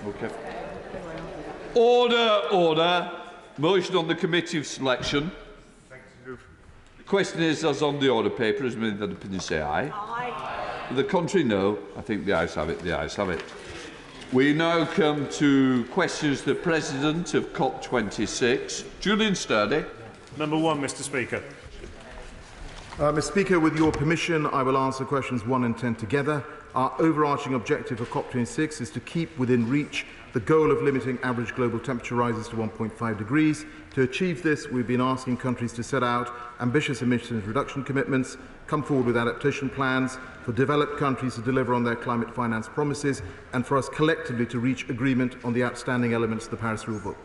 Okay. Order, order. Motion on the committee of selection. The question is, as on the order paper, as many that opinion say aye. Aye. The contrary, no. I think the ayes have it. The ayes have it. We now come to questions to the President of COP26. Julian Sturdy. Number 1, Mr. Speaker. Mr. Speaker, with your permission, I will answer questions 1 and 10 together. Our overarching objective for COP26 is to keep within reach the goal of limiting average global temperature rises to 1.5 degrees. To achieve this, we've been asking countries to set out ambitious emissions reduction commitments, come forward with adaptation plans, for developed countries to deliver on their climate finance promises, and for us collectively to reach agreement on the outstanding elements of the Paris Rulebook.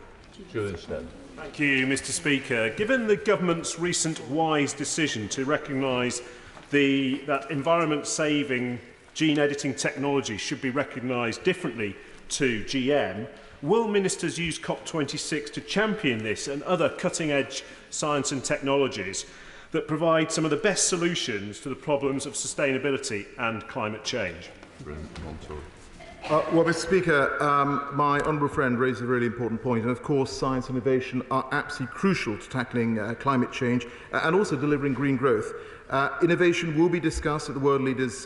Julian Sturdy. Thank you, Mr. Speaker. Given the government's recent wise decision to recognise that environment-saving gene editing technology should be recognised differently to GM, will ministers use COP26 to champion this and other cutting-edge science and technologies that provide some of the best solutions to the problems of sustainability and climate change? Well, Mr. Speaker, my honourable friend raised a really important point, and of course science and innovation are absolutely crucial to tackling climate change and also delivering green growth. Innovation will be discussed at the World Leaders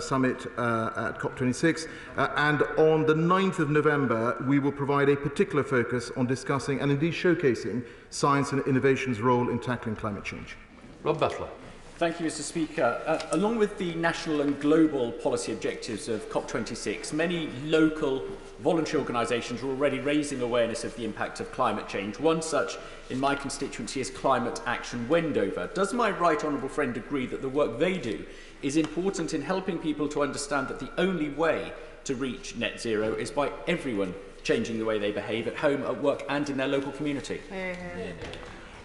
Summit at COP26, and on the 9th of November we will provide a particular focus on discussing and indeed showcasing science and innovation's role in tackling climate change. Rob Butler. Thank you, Mr. Speaker. Along with the national and global policy objectives of COP26, many local voluntary organisations are already raising awareness of the impact of climate change. One such in my constituency is Climate Action Wendover. Does my right honourable friend agree that the work they do is important in helping people to understand that the only way to reach net zero is by everyone changing the way they behave at home, at work and in their local community?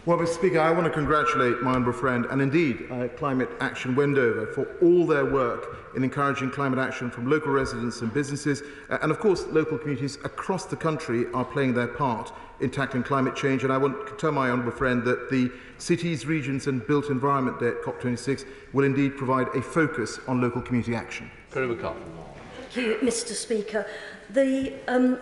Well, Mr. Speaker, I want to congratulate my honourable friend and indeed Climate Action Wendover for all their work in encouraging climate action from local residents and businesses. And of course, local communities across the country are playing their part in tackling climate change. And I want to tell my honourable friend that the Cities, Regions and Built Environment Day at COP26 will indeed provide a focus on local community action. Thank you, Mr. Speaker. The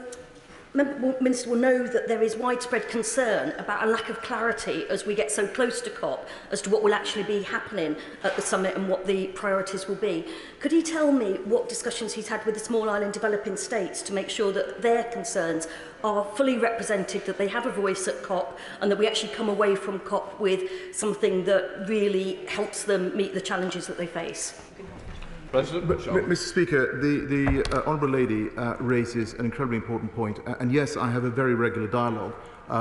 Minister will know that there is widespread concern about a lack of clarity as we get so close to COP as to what will actually be happening at the summit and what the priorities will be. Could he tell me what discussions he's had with the small island developing states to make sure that their concerns are fully represented, that they have a voice at COP and that we actually come away from COP with something that really helps them meet the challenges that they face? Mr. Speaker, the Honourable Lady raises an incredibly important point, and yes, I have a very regular dialogue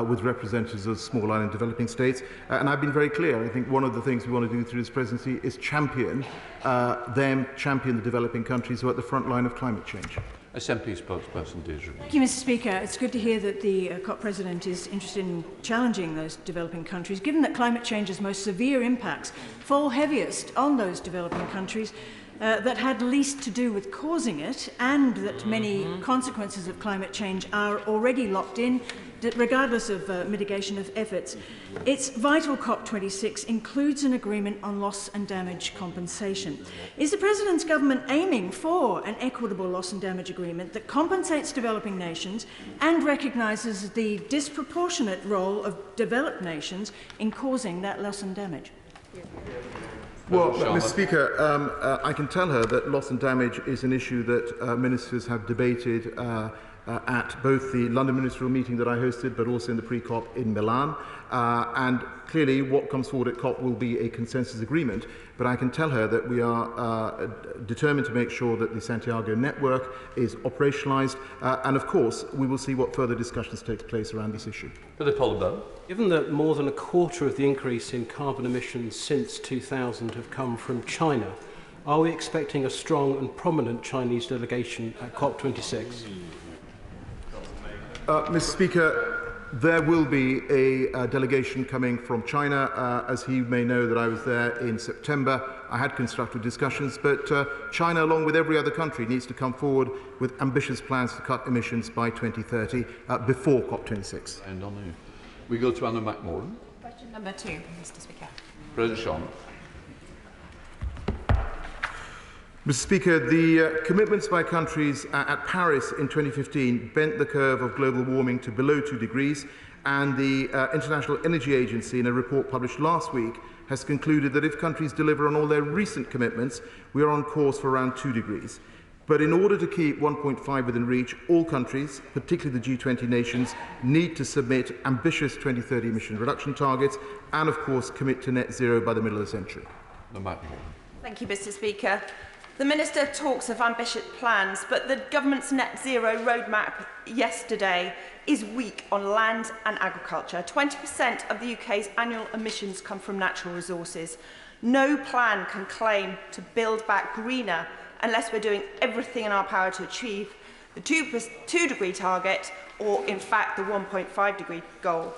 with representatives of small island developing states, and I've been very clear. I think one of the things we want to do through this presidency is champion the developing countries who are at the front line of climate change. SNP spokesperson Deirdre. Thank you, Mr. Speaker. It's good to hear that the COP President is interested in challenging those developing countries, given that climate change's most severe impacts fall heaviest on those developing countries that had least to do with causing it, and that many consequences of climate change are already locked in, regardless of mitigation of efforts. Its vital COP26 includes an agreement on loss and damage compensation. Is the President's government aiming for an equitable loss and damage agreement that compensates developing nations and recognises the disproportionate role of developed nations in causing that loss and damage? Well, Mr. Speaker, I can tell her that loss and damage is an issue that ministers have debated at both the London ministerial meeting that I hosted, but also in the pre-COP in Milan. And clearly what comes forward at COP will be a consensus agreement, but I can tell her that we are determined to make sure that the Santiago network is operationalised, and of course we will see what further discussions take place around this issue. Given that more than a quarter of the increase in carbon emissions since 2000 have come from China, are we expecting a strong and prominent Chinese delegation at COP26? Mr. Speaker, there will be a delegation coming from China. As he may know, that I was there in September. I had constructive discussions, but China, along with every other country, needs to come forward with ambitious plans to cut emissions by 2030 before COP26. And on you. We go to Anna McMorran. Question number 2, Mr. Speaker. President Sean. Mr. Speaker, the commitments by countries at Paris in 2015 bent the curve of global warming to below 2 degrees, and the International Energy Agency, in a report published last week, has concluded that if countries deliver on all their recent commitments, we are on course for around 2 degrees. But in order to keep 1.5 within reach, all countries, particularly the G20 nations, need to submit ambitious 2030 emission reduction targets and, of course, commit to net zero by the middle of the century. Thank you, Mr. Speaker. The Minister talks of ambitious plans, but the government's net zero roadmap yesterday is weak on land and agriculture. 20% of the UK's annual emissions come from natural resources. No plan can claim to build back greener unless we're doing everything in our power to achieve the 2-degree target, or in fact the 1.5-degree goal.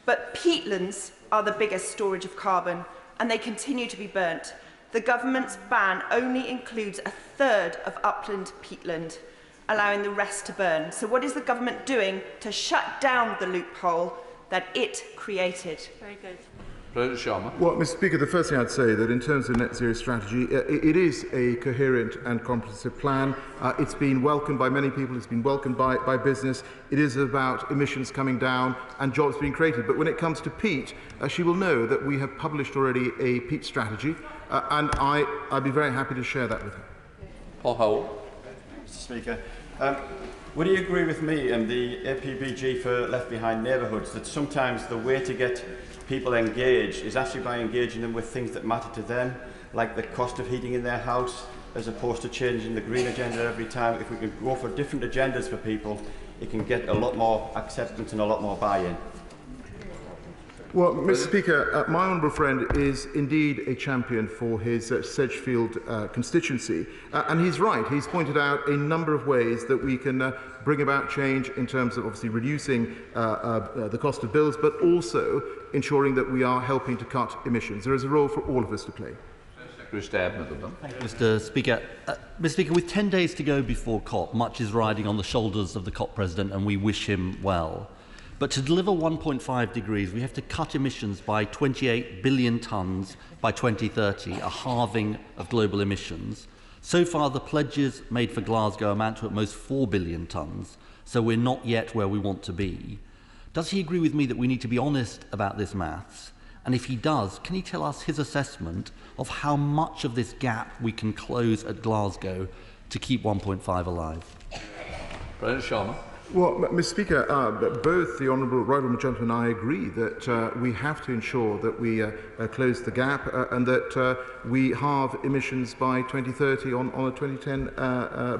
But peatlands are the biggest storage of carbon, and they continue to be burnt. The government's ban only includes a third of upland peatland, allowing the rest to burn. So what is the government doing to shut down the loophole that it created? Very good. President Sharma. Well, Mr. Speaker, the first thing I'd say that in terms of net zero strategy, it is a coherent and comprehensive plan. It's been welcomed by many people. It's been welcomed by business. It is about emissions coming down and jobs being created. But when it comes to peat, she will know that we have published already a peat strategy, and I'd be very happy to share that with her. Paul Howell. Mr. Speaker, would you agree with me and the APBG for Left Behind Neighbourhoods that sometimes the way to get people engaged is actually by engaging them with things that matter to them, like the cost of heating in their house, as opposed to changing the green agenda every time? If we can go for different agendas for people, it can get a lot more acceptance and a lot more buy-in. Well, Mr. Speaker, my honourable friend is indeed a champion for his Sedgefield constituency, and he's right. He's pointed out a number of ways that we can bring about change in terms of obviously reducing the cost of bills, but also ensuring that we are helping to cut emissions. There is a role for all of us to play. Mr. Speaker, with 10 days to go before COP, much is riding on the shoulders of the COP President, and we wish him well. But to deliver 1.5 degrees, we have to cut emissions by 28 billion tonnes by 2030, a halving of global emissions. So far, the pledges made for Glasgow amount to at most 4 billion tonnes, so we're not yet where we want to be. Does he agree with me that we need to be honest about this maths? And if he does, can he tell us his assessment of how much of this gap we can close at Glasgow to keep 1.5 alive? President Sharma. Well, Mr. Speaker, both the Honourable Right Honourable Gentleman and I agree that we have to ensure that we close the gap and that we halve emissions by 2030 on a 2010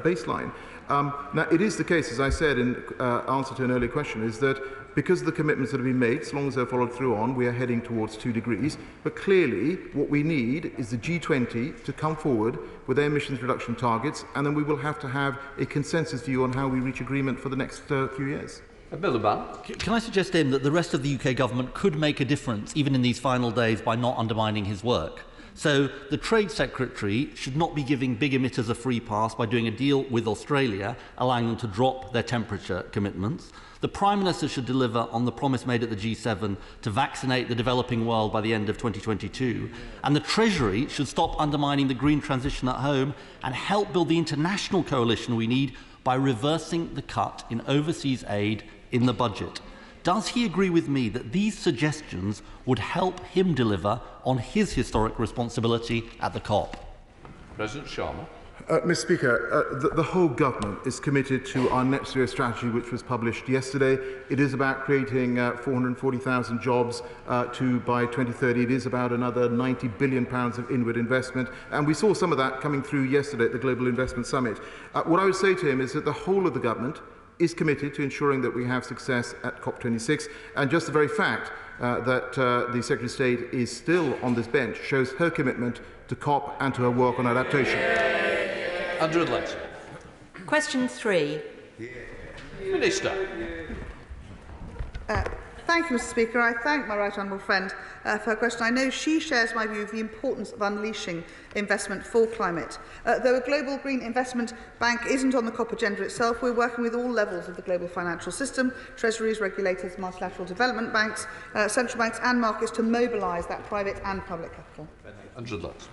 baseline. Now, it is the case, as I said in answer to an earlier question, is that because of the commitments that have been made, so long as they're followed through on, we are heading towards 2 degrees. But clearly, what we need is the G20 to come forward with their emissions reduction targets, and then we will have to have a consensus view on how we reach agreement for the next few years. Can I suggest to him that the rest of the UK government could make a difference, even in these final days, by not undermining his work? So the Trade Secretary should not be giving big emitters a free pass by doing a deal with Australia, allowing them to drop their temperature commitments. The Prime Minister should deliver on the promise made at the G7 to vaccinate the developing world by the end of 2022. And the Treasury should stop undermining the green transition at home and help build the international coalition we need by reversing the cut in overseas aid in the budget. Does he agree with me that these suggestions would help him deliver on his historic responsibility at the COP? President Sharma. Mr. Speaker, the whole government is committed to our net zero strategy, which was published yesterday. It is about creating 440,000 jobs by 2030. It is about another £90 billion of inward investment. And we saw some of that coming through yesterday at the Global Investment Summit. What I would say to him is that the whole of the government is committed to ensuring that we have success at COP26. And just the very fact that the Secretary of State is still on this bench shows her commitment to COP and to her work on adaptation. Andrew Adlet. Question 3. Minister. Thank you, Mr. Speaker. I thank my right honourable friend for her question. I know she shares my view of the importance of unleashing investment for climate. Though a global green investment bank isn't on the COP agenda itself, we're working with all levels of the global financial system, treasuries, regulators, multilateral development banks, central banks and markets to mobilise that private and public capital. Andrew Adlet.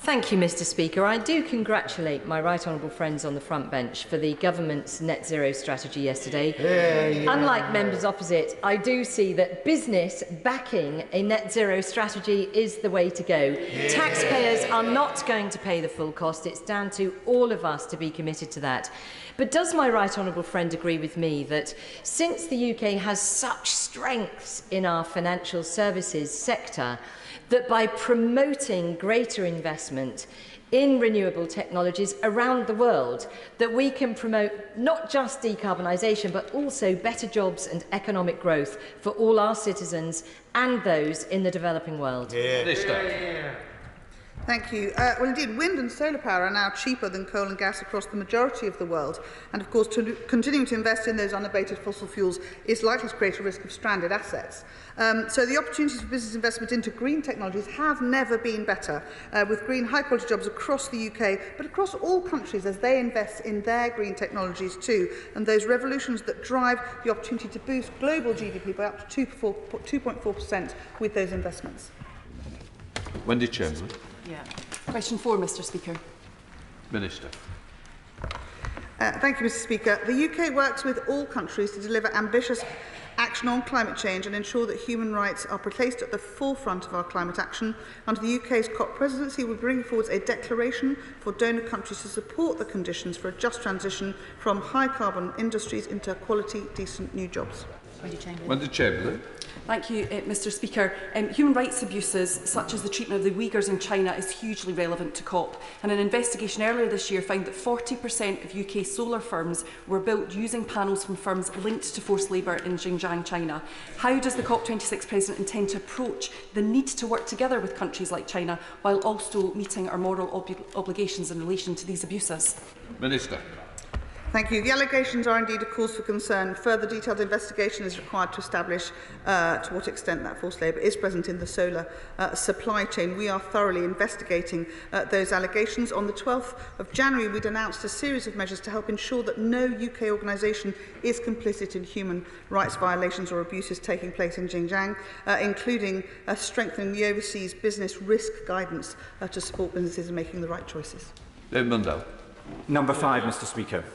Thank you, Mr. Speaker. I do congratulate my right honourable friends on the front bench for the government's net zero strategy yesterday. Unlike members opposite, I do see that business backing a net zero strategy is the way to go. Taxpayers are not going to pay the full cost. It's down to all of us to be committed to that. But does my right honourable friend agree with me that since the UK has such strengths in our financial services sector, that by promoting greater investment in renewable technologies around the world, that we can promote not just decarbonisation, but also better jobs and economic growth for all our citizens and those in the developing world? Thank you. Well, indeed, wind and solar power are now cheaper than coal and gas across the majority of the world. And, of course, continuing to invest in those unabated fossil fuels is likely to create a risk of stranded assets. So the opportunities for business investment into green technologies have never been better, with green high-quality jobs across the UK, but across all countries as they invest in their green technologies too, and those revolutions that drive the opportunity to boost global GDP by up to 2.4% with those investments. Wendy Chamberlain. Question 4, Mr. Speaker. Minister. Thank you, Mr. Speaker. The UK works with all countries to deliver ambitious action on climate change and ensure that human rights are placed at the forefront of our climate action. Under the UK's COP presidency, we bring forward a declaration for donor countries to support the conditions for a just transition from high-carbon industries into quality, decent new jobs. Wendy Chamberlain. Thank you, Mr. Speaker. Human rights abuses, such as the treatment of the Uyghurs in China, is hugely relevant to COP. And an investigation earlier this year found that 40% of UK solar firms were built using panels from firms linked to forced labour in Xinjiang, China. How does the COP26 President intend to approach the need to work together with countries like China while also meeting our moral obligations in relation to these abuses? Minister. Thank you. The allegations are indeed a cause for concern. Further detailed investigation is required to establish to what extent that forced labour is present in the solar supply chain. We are thoroughly investigating those allegations. On the 12th of January, we'd announced a series of measures to help ensure that no UK organisation is complicit in human rights violations or abuses taking place in Xinjiang, including strengthening the overseas business risk guidance to support businesses in making the right choices. David Mundell. Number 5, Mr. Speaker.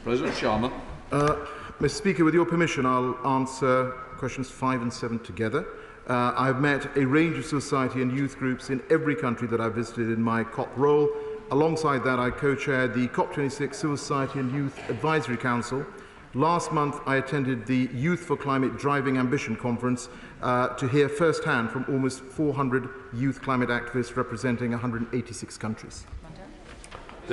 President Sharma. Mr. Speaker, with your permission, I'll answer questions 5 and 7 together. I've met a range of society and youth groups in every country that I've visited in my COP role. Alongside that, I co-chaired the COP26 Civil Society and Youth Advisory Council. Last month, I attended the Youth for Climate Driving Ambition Conference to hear firsthand from almost 400 youth climate activists representing 186 countries.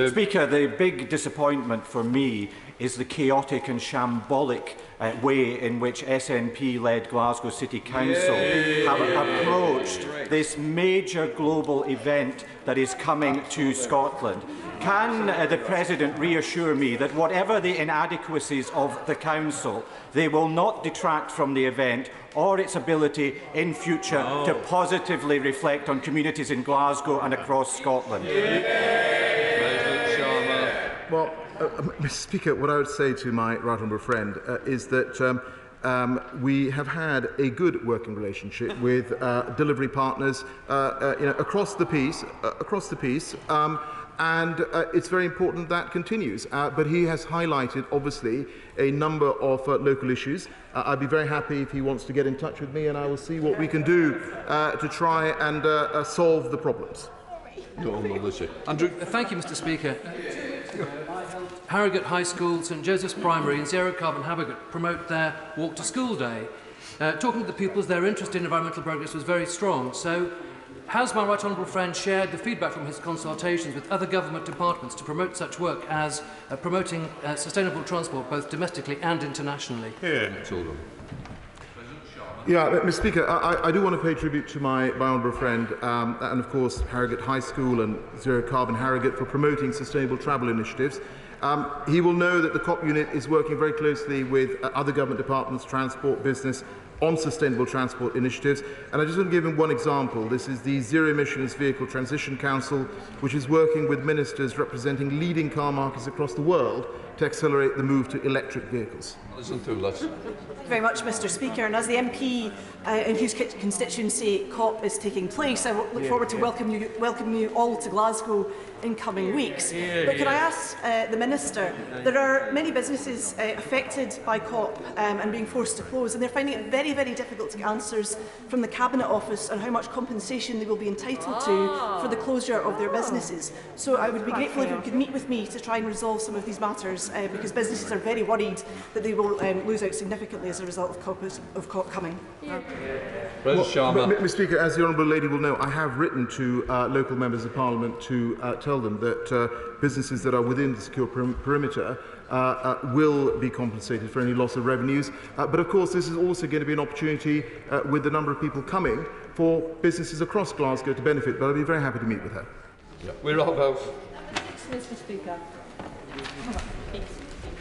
Speaker, the big disappointment for me is the chaotic and shambolic way in which SNP-led Glasgow City Council have approached this major global event that is coming to Scotland. Can the President reassure me that whatever the inadequacies of the Council, they will not detract from the event or its ability in future to positively reflect on communities in Glasgow and across Scotland? Well, Mr. Speaker, what I would say to my right honourable friend is that we have had a good working relationship with delivery partners across the piece, and it's very important that continues. But he has highlighted, obviously, a number of local issues. I'd be very happy if he wants to get in touch with me, and I will see what we can do to try and solve the problems. Andrew. Thank you, Mr. Speaker. Harrogate High School, St Joseph's Primary and Zero Carbon Harrogate promote their Walk to School Day. Talking to the pupils, their interest in environmental progress was very strong. So, has my right honourable friend shared the feedback from his consultations with other government departments to promote such work as promoting sustainable transport both domestically and internationally? Yeah, Mr. Speaker, I do want to pay tribute to my honourable friend and, of course, Harrogate High School and Zero Carbon Harrogate for promoting sustainable travel initiatives. He will know that the COP unit is working very closely with other government departments, transport, business, on sustainable transport initiatives. And I just want to give him one example. This is the Zero Emissions Vehicle Transition Council, which is working with ministers representing leading car markets across the world to accelerate the move to electric vehicles. Listen to us. Thank you very much, Mr. Speaker. And as the MP in whose constituency COP is taking place, I look forward to welcome you all to Glasgow in coming weeks. But can I ask the Minister, there are many businesses affected by COP and being forced to close, and they're finding it very, very difficult to get answers from the Cabinet Office on how much compensation they will be entitled to for the closure of their businesses. So I would be grateful if you could meet with me to try and resolve some of these matters, because businesses are very worried that they will lose out significantly as a result of COP coming. Mr. Speaker, as the Honourable Lady will know, I have written to local members of Parliament to tell them that businesses that are within the secure perimeter will be compensated for any loss of revenues. But of course, this is also going to be an opportunity with the number of people coming for businesses across Glasgow to benefit. But I'll be very happy to meet with her. Yeah. We're all about. Mr. Speaker.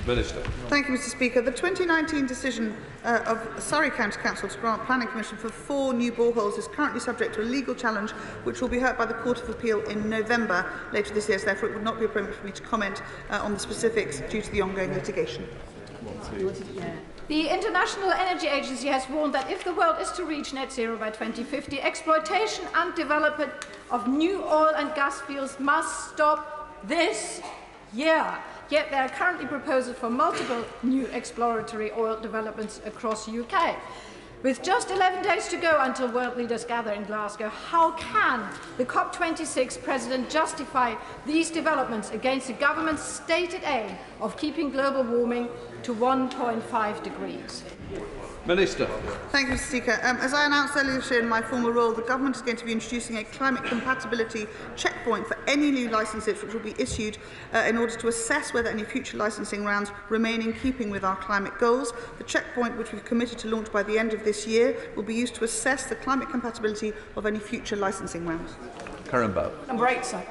Minister. Thank you, Mr. Speaker. The 2019 decision of Surrey County Council to grant planning permission for 4 new boreholes is currently subject to a legal challenge which will be heard by the Court of Appeal in November later this year. So therefore, it would not be appropriate for me to comment on the specifics due to the ongoing litigation. The International Energy Agency has warned that if the world is to reach net zero by 2050, exploitation and development of new oil and gas fields must stop this year. Yet there are currently proposals for multiple new exploratory oil developments across the UK. With just 11 days to go until world leaders gather in Glasgow, how can the COP26 president justify these developments against the government's stated aim of keeping global warming to 1.5 degrees? Minister. Thank you, Mr. Speaker. As I announced earlier this year in my former role, the Government is going to be introducing a climate compatibility checkpoint for any new licences which will be issued in order to assess whether any future licensing rounds remain in keeping with our climate goals. The checkpoint, which we've committed to launch by the end of this year, will be used to assess the climate compatibility of any future licensing rounds. Karen Bow. Number 8, sir.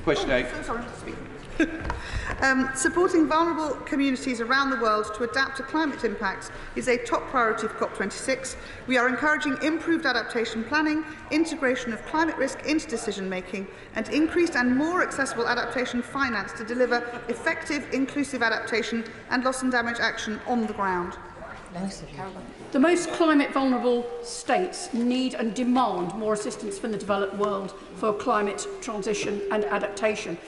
Question 8. So sorry, Mr. Speaker. Supporting vulnerable communities around the world to adapt to climate impacts is a top priority for COP26. We are encouraging improved adaptation planning, integration of climate risk into decision making, and increased and more accessible adaptation finance to deliver effective, inclusive adaptation and loss and damage action on the ground. The most climate vulnerable states need and demand more assistance from the developed world for climate transition and adaptation.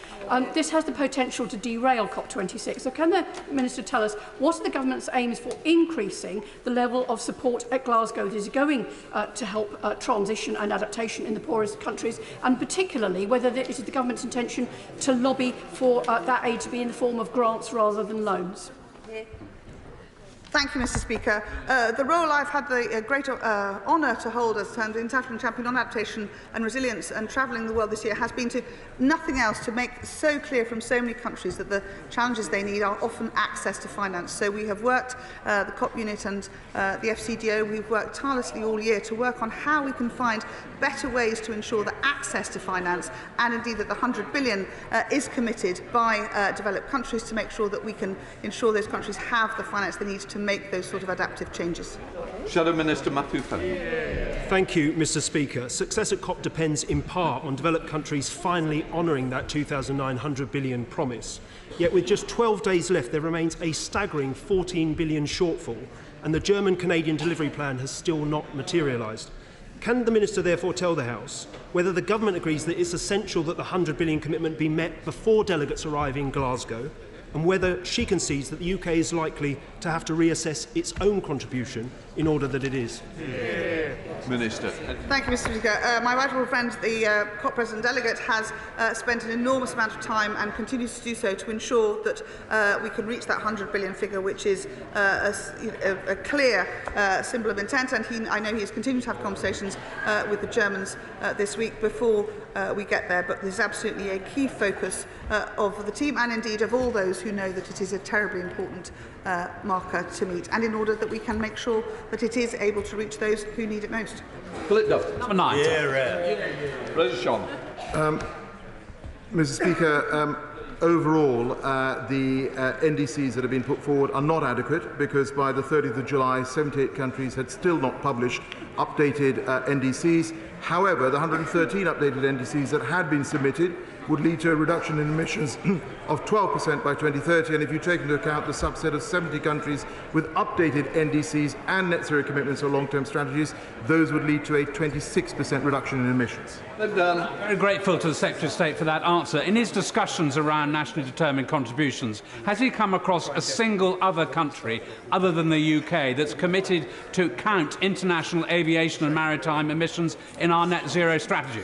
This has the potential to derail COP26. So can the Minister tell us what are the government's aims for increasing the level of support at Glasgow that is going to help transition and adaptation in the poorest countries, and particularly whether it is the government's intention to lobby for that aid to be in the form of grants rather than loans? Thank you, Mr. Speaker. The role I've had the great honour to hold as the International Champion on Adaptation and Resilience and travelling the world this year has been to nothing else to make so clear from so many countries that the challenges they need are often access to finance. So we have worked, the COP unit and the FCDO, we've worked tirelessly all year to work on how we can find better ways to ensure that access to finance, and indeed that the 100 billion is committed by developed countries to make sure that we can ensure those countries have the finance they need to make those sort of adaptive changes. Shadow Minister Matthew Fenton. Thank you, Mr. Speaker. Success at COP depends in part on developed countries finally honouring that 2,900 billion promise. Yet with just 12 days left, there remains a staggering 14 billion shortfall, and the German-Canadian delivery plan has still not materialised. Can the Minister therefore tell the House whether the government agrees that it's essential that the 100 billion commitment be met before delegates arrive in Glasgow, and whether she concedes that the UK is likely to have to reassess its own contribution in order that it is? Minister. Thank you, Mr. Speaker. My right honourable friend, the COP President Delegate, has spent an enormous amount of time and continues to do so to ensure that we can reach that 100 billion figure, which is a clear symbol of intent. And I know he is continuing to have conversations with the Germans this week before we get there. But there's absolutely a key focus of the team and indeed of all those who know that it is a terribly important marker to meet, and in order that we can make sure that it is able to reach those who need it most. Number 9. Mr. Speaker, overall, the NDCs that have been put forward are not adequate because by the 30th of July, 78 countries had still not published updated NDCs. However, the 113 updated NDCs that had been submitted would lead to a reduction in emissions of 12% by 2030, and if you take into account the subset of 70 countries with updated NDCs and net zero commitments or long-term strategies, those would lead to a 26% reduction in emissions. Very grateful to the Secretary of State for that answer. In his discussions around nationally determined contributions, has he come across a single other country, other than the UK, that's committed to count international aviation and maritime emissions in our net zero strategy?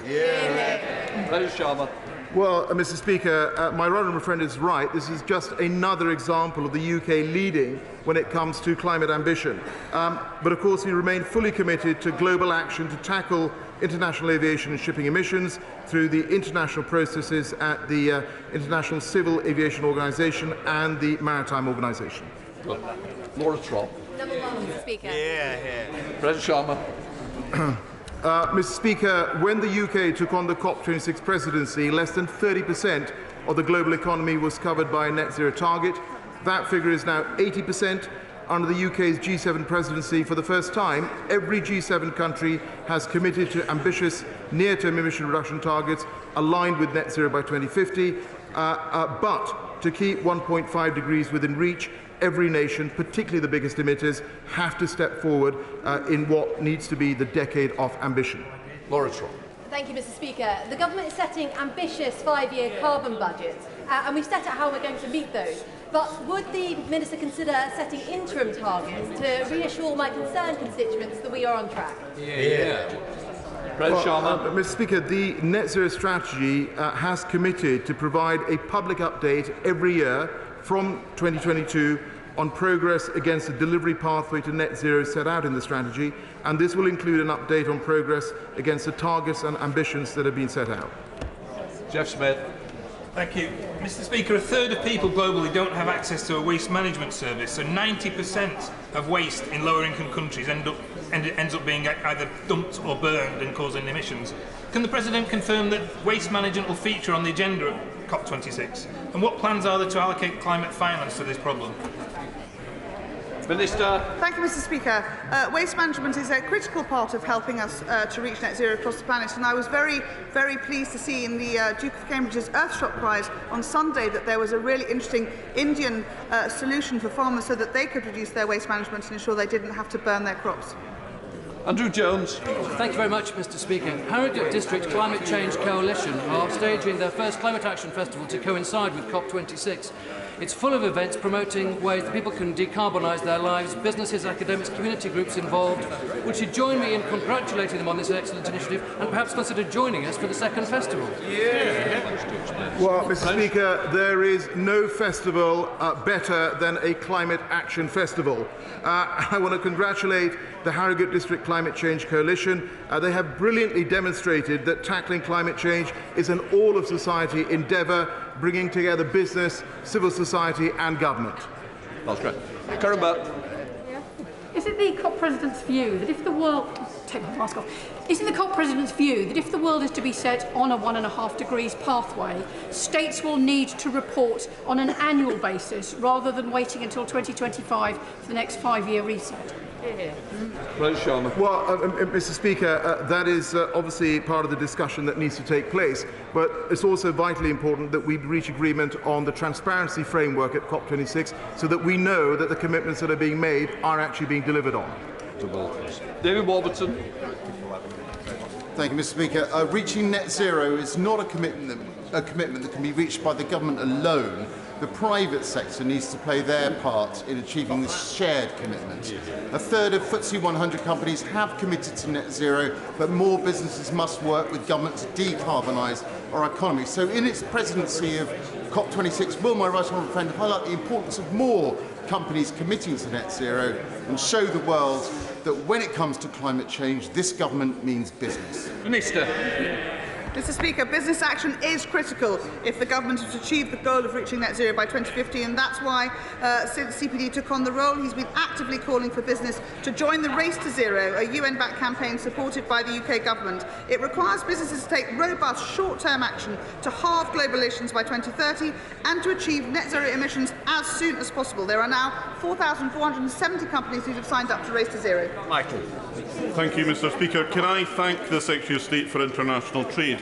Well, Mr. Speaker, my right honourable friend is right. This is just another example of the UK leading when it comes to climate ambition. But of course, we remain fully committed to global action to tackle international aviation and shipping emissions through the international processes at the International Civil Aviation Organisation and the Maritime Organisation. Laura Trott. Number one, Mr. Speaker. President Sharma. Mr. Speaker, when the UK took on the COP26 presidency, less than 30% of the global economy was covered by a net zero target. That figure is now 80%. Under the UK's G7 presidency, for the first time, every G7 country has committed to ambitious near-term emission reduction targets aligned with net zero by 2050, but to keep 1.5 degrees within reach, every nation, particularly the biggest emitters, have to step forward in what needs to be the decade of ambition. Laura Trott. Thank you, Mr. Speaker. The government is setting ambitious 5-year carbon budgets, and we've set out how we're going to meet those. But would the Minister consider setting interim targets to reassure my concerned constituents that we are on track? Mr. Speaker, the net zero strategy has committed to provide a public update every year from 2022 on progress against the delivery pathway to net zero set out in the strategy, and this will include an update on progress against the targets and ambitions that have been set out. Jeff Smith. Thank you. Mr. Speaker, a third of people globally don't have access to a waste management service, so 90% of waste in lower income countries ends up being either dumped or burned and causing emissions. Can the President confirm that waste management will feature on the agenda at COP26? And what plans are there to allocate climate finance to this problem? Minister. Thank you, Mr. Speaker. Waste management is a critical part of helping us to reach net zero across the planet, and I was very, very pleased to see in the Duke of Cambridge's Earthshot Prize on Sunday that there was a really interesting Indian solution for farmers so that they could reduce their waste management and ensure they didn't have to burn their crops. Andrew Jones. Thank you very much, Mr. Speaker. Harrogate District Climate Change Coalition are staging their first Climate Action Festival to coincide with COP26. It's full of events promoting ways that people can decarbonise their lives, businesses, academics, community groups involved. Would you join me in congratulating them on this excellent initiative and perhaps consider joining us for the second festival? Well, Mr. Speaker, there is no festival better than a Climate Action Festival. I want to congratulate the Harrogate District Climate Change Coalition. They have brilliantly demonstrated that tackling climate change is an all-of-society endeavour, bringing together business, civil society and government. That's great. Karamba. Is it the COP President's view that if the world... Take my mask off. Is it the COP President's view that if the world is to be set on a 1.5 degrees pathway, states will need to report on an annual basis rather than waiting until 2025 for the next 5-year reset? Well, Mr. Speaker, that is obviously part of the discussion that needs to take place, but it's also vitally important that we reach agreement on the transparency framework at COP26 so that we know that the commitments that are being made are actually being delivered on. David Warburton. Thank you, Mr. Speaker. Reaching net zero is not a commitment that can be reached by the government alone. The private sector needs to play their part in achieving this shared commitment. A third of FTSE 100 companies have committed to net zero, but more businesses must work with government to decarbonise our economy. So in its presidency of COP26, will my right honourable friend highlight the importance of more companies committing to net zero and show the world that when it comes to climate change, this government means business? Minister. Mr Speaker, business action is critical if the government is to achieve the goal of reaching net zero by 2050, and that's why since CPD took on the role, he's been actively calling for business to join the Race to Zero, a UN-backed campaign supported by the UK government. It requires businesses to take robust short-term action to halve global emissions by 2030 and to achieve net zero emissions as soon as possible. There are now 4,470 companies who have signed up to Race to Zero. Michael. Thank you, Mr Speaker. Can I thank the Secretary of State for International Trade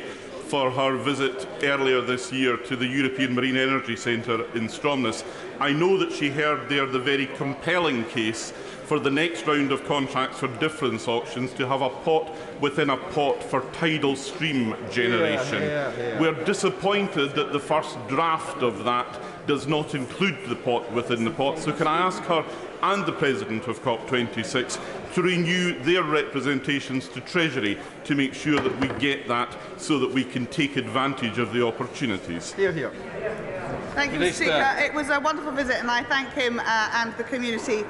for her visit earlier this year to the European Marine Energy Centre in Stromness. I know that she heard there the very compelling case for the next round of contracts for difference auctions to have a pot within a pot for tidal stream generation. We're disappointed that the first draft of that does not include the pot within the pot. So can I ask her and the President of COP26 to renew their representations to Treasury to make sure that we get that so that we can take advantage of the opportunities? Hear, hear. Thank you, Mr Speaker. It was a wonderful visit, and I thank him and the community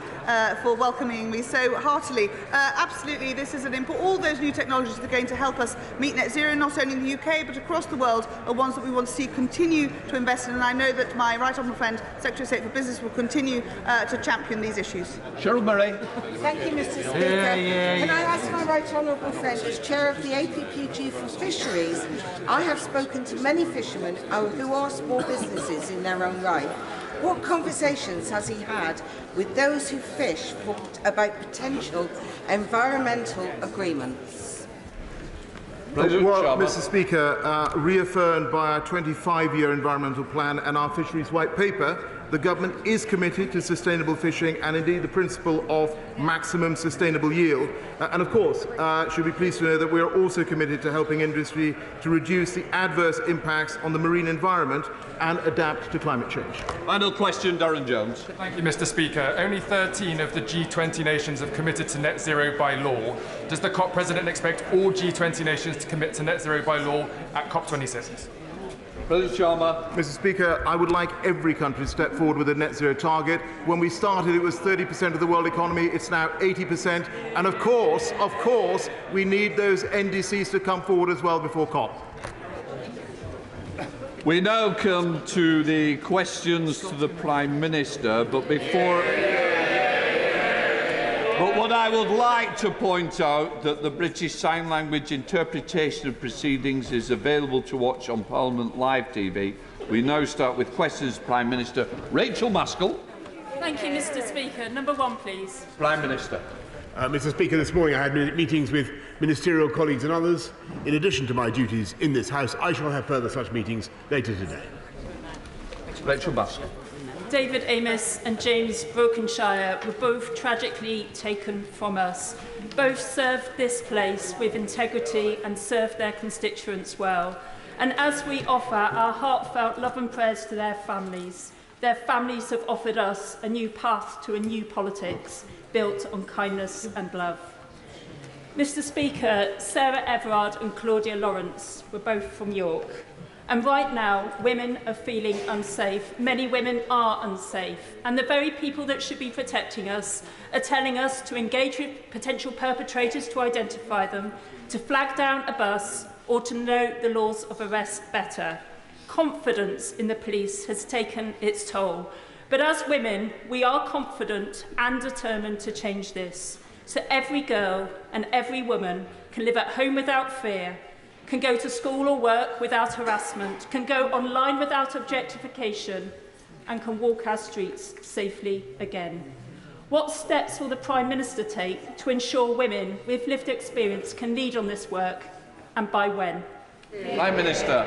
for welcoming me so heartily. Absolutely, this is an important. All those new technologies that are going to help us meet net zero, not only in the UK but across the world, are ones that we want to see continue to invest in. And I know that my right honourable friend, Secretary of State for Business, will continue to champion these issues. Cheryl Murray. Thank you, Mr Speaker. Can I ask my right honourable friend, as chair of the APPG for Fisheries, I have spoken to many fishermen who are small businesses in their own right. What conversations has he had with those who fish about potential environmental agreements? Well, Mr Speaker, reaffirmed by our 25-year environmental plan and our fisheries white paper, the government is committed to sustainable fishing and indeed the principle of maximum sustainable yield. And of course, should be pleased to know that we are also committed to helping industry to reduce the adverse impacts on the marine environment and adapt to climate change. Final question, Darren Jones. Thank you, Mr Speaker. Only 13 of the G20 nations have committed to net zero by law. Does the COP President expect all G20 nations to commit to net zero by law at COP26? President Sharma. Mr Speaker, I would like every country to step forward with a net zero target. When we started, it was 30% of the world economy. It's now 80%. And of course, we need those NDCs to come forward as well before COP. We now come to the questions to the Prime Minister, but what I would like to point out that the British Sign Language interpretation of proceedings is available to watch on Parliament Live TV. We now start with questions to Prime Minister Rachel Maskell. Thank you, Mr Speaker. Number one, please. Prime Minister. Mr Speaker, this morning I had meetings with ministerial colleagues and others. In addition to my duties in this House, I shall have further such meetings later today. Rachel Maskell. David Amos and James Brokenshire were both tragically taken from us. Both served this place with integrity and served their constituents well. And as we offer our heartfelt love and prayers to their families have offered us a new path to a new politics built on kindness and love. Mr Speaker, Sarah Everard and Claudia Lawrence were both from York. And right now, women are feeling unsafe. Many women are unsafe. And the very people that should be protecting us are telling us to engage with potential perpetrators to identify them, to flag down a bus, or to know the laws of arrest better. Confidence in the police has taken its toll. But as women, we are confident and determined to change this. So every girl and every woman can live at home without fear, can go to school or work without harassment, can go online without objectification, and can walk our streets safely again. What steps will the Prime Minister take to ensure women with lived experience can lead on this work, and by when? Prime Minister.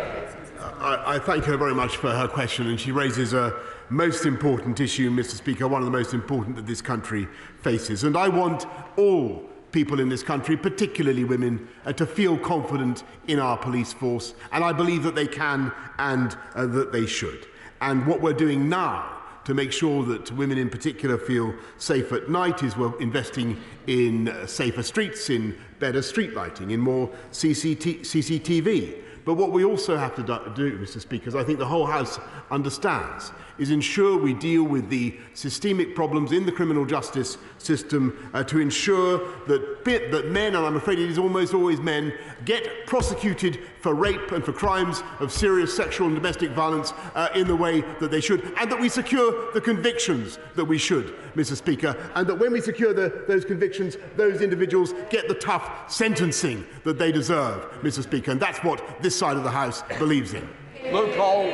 I thank her very much for her question, and she raises a most important issue, Mr Speaker, one of the most important that this country faces. And I want all people in this country, particularly women, to feel confident in our police force, and I believe that they can and that they should. And what we're doing now to make sure that women in particular feel safe at night is we're investing in safer streets, in better street lighting, in more CCTV, But what we also have to do, Mr. Speaker, as I think the whole House understands, is ensure we deal with the systemic problems in the criminal justice system to ensure that men, and I'm afraid it is almost always men, get prosecuted for rape and for crimes of serious sexual and domestic violence in the way that they should, and that we secure the convictions that we should, Mr. Speaker, and that when we secure those convictions, those individuals get the tough sentencing that they deserve, Mr. Speaker, and that's what this side of the House believes in. Local.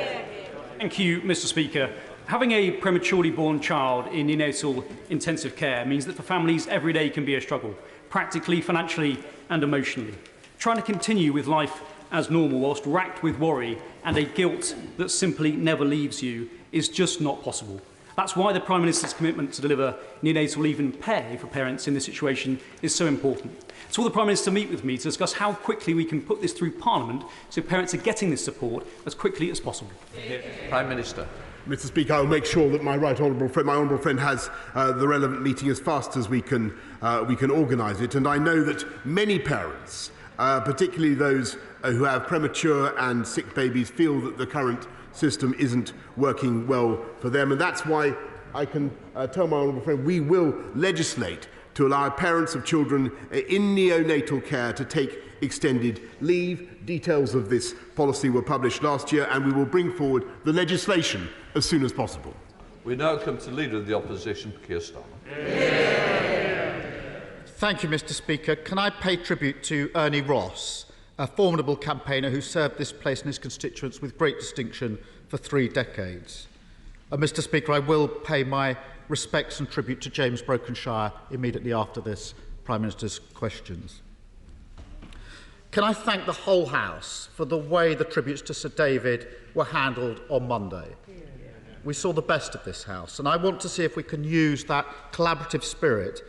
Thank you, Mr. Speaker. Having a prematurely born child in neonatal intensive care means that for families every day can be a struggle, practically, financially and emotionally. Trying to continue with life as normal whilst racked with worry and a guilt that simply never leaves you is just not possible. That's why the Prime Minister's commitment to deliver neonatal leave and pay for parents in this situation is so important. So will the Prime Minister meet with me to discuss how quickly we can put this through Parliament so parents are getting this support as quickly as possible? Prime Minister. Mr. Speaker, I will make sure that my honourable friend has the relevant meeting as fast as we can organise it. And I know that many parents, particularly those who have premature and sick babies, feel that the current system isn't working well for them. And that's why I can tell my honourable friend we will legislate to allow parents of children in neonatal care to take extended leave. Details of this policy were published last year, and we will bring forward the legislation as soon as possible. We now come to Leader of the Opposition, Keir Starmer. Thank you, Mr. Speaker. Can I pay tribute to Ernie Ross, a formidable campaigner who served this place and his constituents with great distinction for 3 decades. Mr. Speaker, I will pay my respects and tribute to James Brokenshire immediately after this Prime Minister's questions. Can I thank the whole House for the way the tributes to Sir David were handled on Monday? We saw the best of this House, and I want to see if we can use that collaborative spirit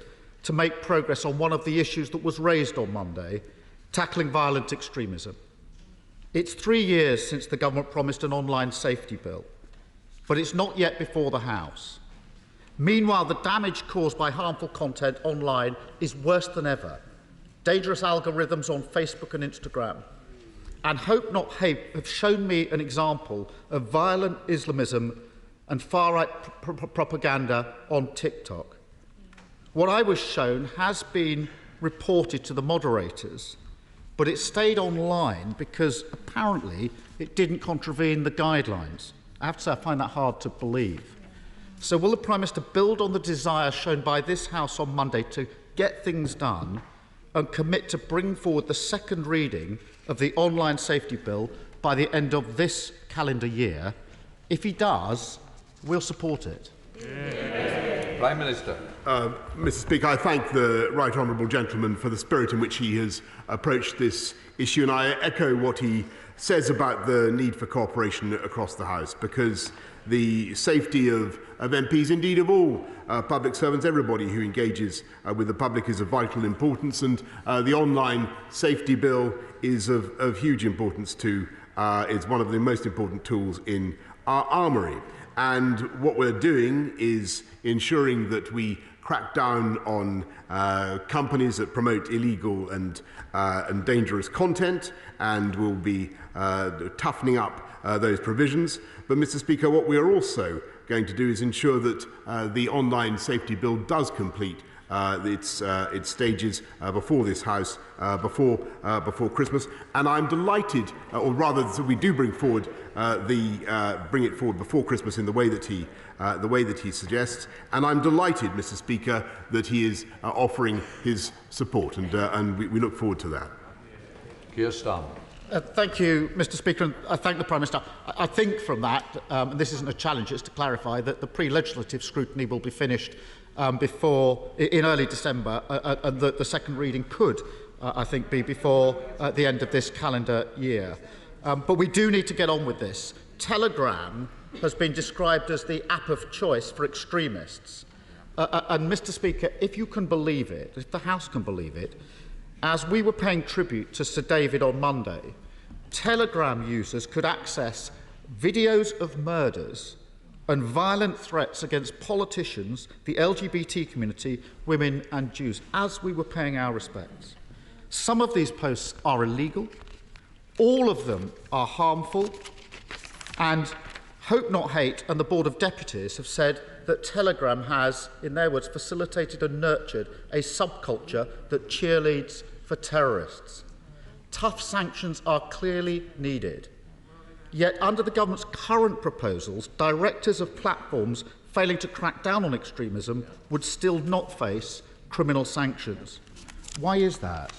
to make progress on one of the issues that was raised on Monday, tackling violent extremism. It's 3 years since the government promised an online safety bill, but it's not yet before the House. Meanwhile, the damage caused by harmful content online is worse than ever. Dangerous algorithms on Facebook and Instagram, and Hope Not Hate have shown me an example of violent Islamism and far-right propaganda on TikTok. What I was shown has been reported to the moderators, but it stayed online because apparently it didn't contravene the guidelines. I have to say I find that hard to believe. So will the Prime Minister build on the desire shown by this House on Monday to get things done and commit to bring forward the second reading of the online safety bill by the end of this calendar year? If he does, we'll support it. Prime Minister. Mr. Speaker, I thank the right honourable gentleman for the spirit in which he has approached this issue, and I echo what he says about the need for cooperation across the House, because the safety of MPs, indeed of all public servants, everybody who engages with the public, is of vital importance, and the online safety bill is of huge importance to, it's one of the most important tools in our armoury. And what we're doing is ensuring that we crack down on companies that promote illegal and dangerous content, and we'll be toughening up those provisions. But, Mr. Speaker, what we are also going to do is ensure that the online safety bill does complete its stages before this House, before Christmas. And I'm delighted, or rather, that we do bring forward bring it forward before Christmas in the way that he suggests. And I'm delighted, Mr. Speaker, that he is offering his support, and we look forward to that. Keir Starmer. Thank you, Mr. Speaker, and I thank the Prime Minister. I think from that, and this isn't a challenge, it's to clarify that the pre-legislative scrutiny will be finished in early December, and that the second reading could, I think, be before the end of this calendar year. But we do need to get on with this. Telegram has been described as the app of choice for extremists. And, Mr. Speaker, if you can believe it, if the House can believe it, as we were paying tribute to Sir David on Monday, Telegram users could access videos of murders and violent threats against politicians, the LGBT community, women and Jews, as we were paying our respects. Some of these posts are illegal. All of them are harmful, and Hope Not Hate and the Board of Deputies have said that Telegram has, in their words, facilitated and nurtured a subculture that cheerleads for terrorists. Tough sanctions are clearly needed. Yet, under the government's current proposals, directors of platforms failing to crack down on extremism would still not face criminal sanctions. Why is that?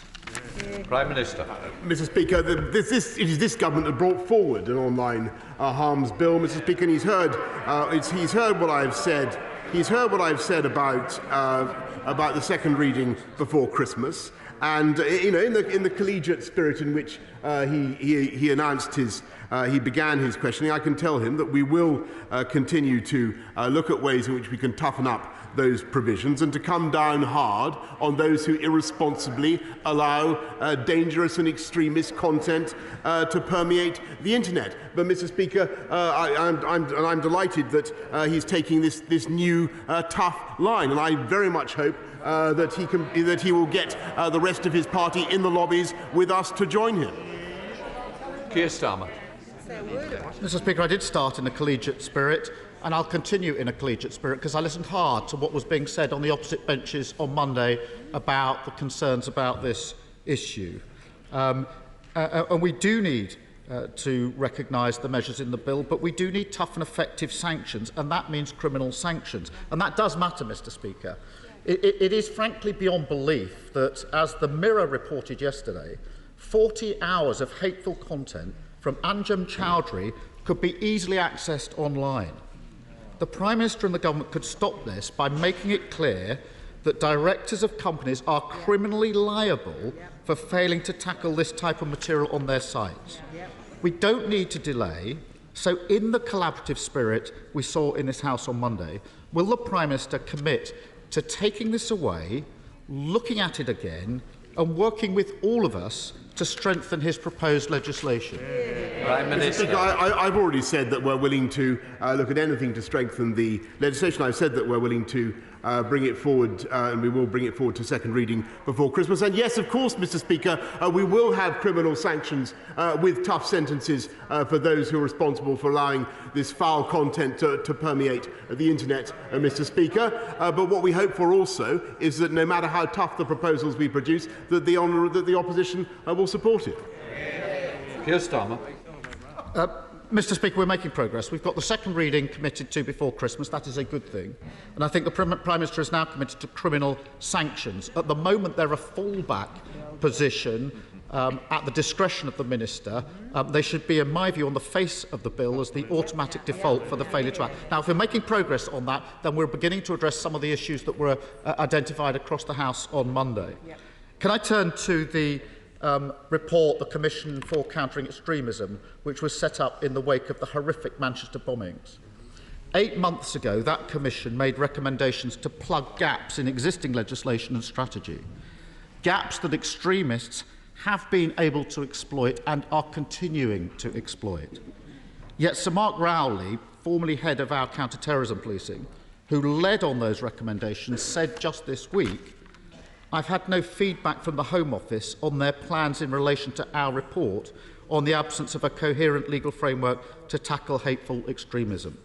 Prime Minister. Mr. Speaker, it is this government that brought forward an online harms bill, Mr. Speaker, and he's heard what I've said. He's heard what I've said about the second reading before Christmas, and in the collegiate spirit in which he announced he began his questioning, I can tell him that we will continue to look at ways in which we can toughen up those provisions and to come down hard on those who irresponsibly allow dangerous and extremist content to permeate the internet. But, Mr. Speaker, I'm delighted that he's taking this new tough line, and I very much hope that he will get the rest of his party in the lobbies with us to join him. Keir Starmer. Mr. Speaker, I did start in a collegiate spirit, and I'll continue in a collegiate spirit because I listened hard to what was being said on the opposite benches on Monday about the concerns about this issue. And we do need to recognise the measures in the bill, but we do need tough and effective sanctions, and that means criminal sanctions. And that does matter, Mr. Speaker. It is frankly beyond belief that, as the Mirror reported yesterday, 40 hours of hateful content from Anjem Chowdhury could be easily accessed online. The Prime Minister and the government could stop this by making it clear that directors of companies are criminally liable for failing to tackle this type of material on their sites. We don't need to delay, so in the collaborative spirit we saw in this House on Monday, will the Prime Minister commit to taking this away, looking at it again, and working with all of us to strengthen his proposed legislation? Prime Minister. Speaker, I've already said that we're willing to look at anything to strengthen the legislation. I've said that we're willing to bring it forward, and we will bring it forward to second reading before Christmas. And yes, of course, Mr. Speaker, we will have criminal sanctions with tough sentences for those who are responsible for allowing this foul content to permeate the internet, Mr. Speaker. But what we hope for also is that no matter how tough the proposals we produce, that the opposition will support it. Keir Starmer. Mr. Speaker, we're making progress. We've got the second reading committed to before Christmas. That is a good thing. And I think the Prime Minister is now committed to criminal sanctions. At the moment, they're a fallback position at the discretion of the Minister. They should be, in my view, on the face of the bill as the automatic default for the failure to act. Now, if we're making progress on that, then we're beginning to address some of the issues that were identified across the House on Monday. Can I turn to the report, the Commission for Countering Extremism, which was set up in the wake of the horrific Manchester bombings? 8 months ago, that Commission made recommendations to plug gaps in existing legislation and strategy, gaps that extremists have been able to exploit and are continuing to exploit. Yet Sir Mark Rowley, formerly head of our counter-terrorism policing, who led on those recommendations, said just this week, "I've had no feedback from the Home Office on their plans in relation to our report on the absence of a coherent legal framework to tackle hateful extremism."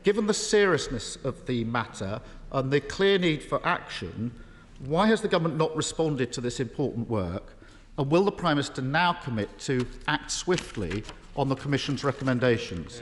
Given the seriousness of the matter and the clear need for action, why has the government not responded to this important work? And will the Prime Minister now commit to act swiftly on the Commission's recommendations?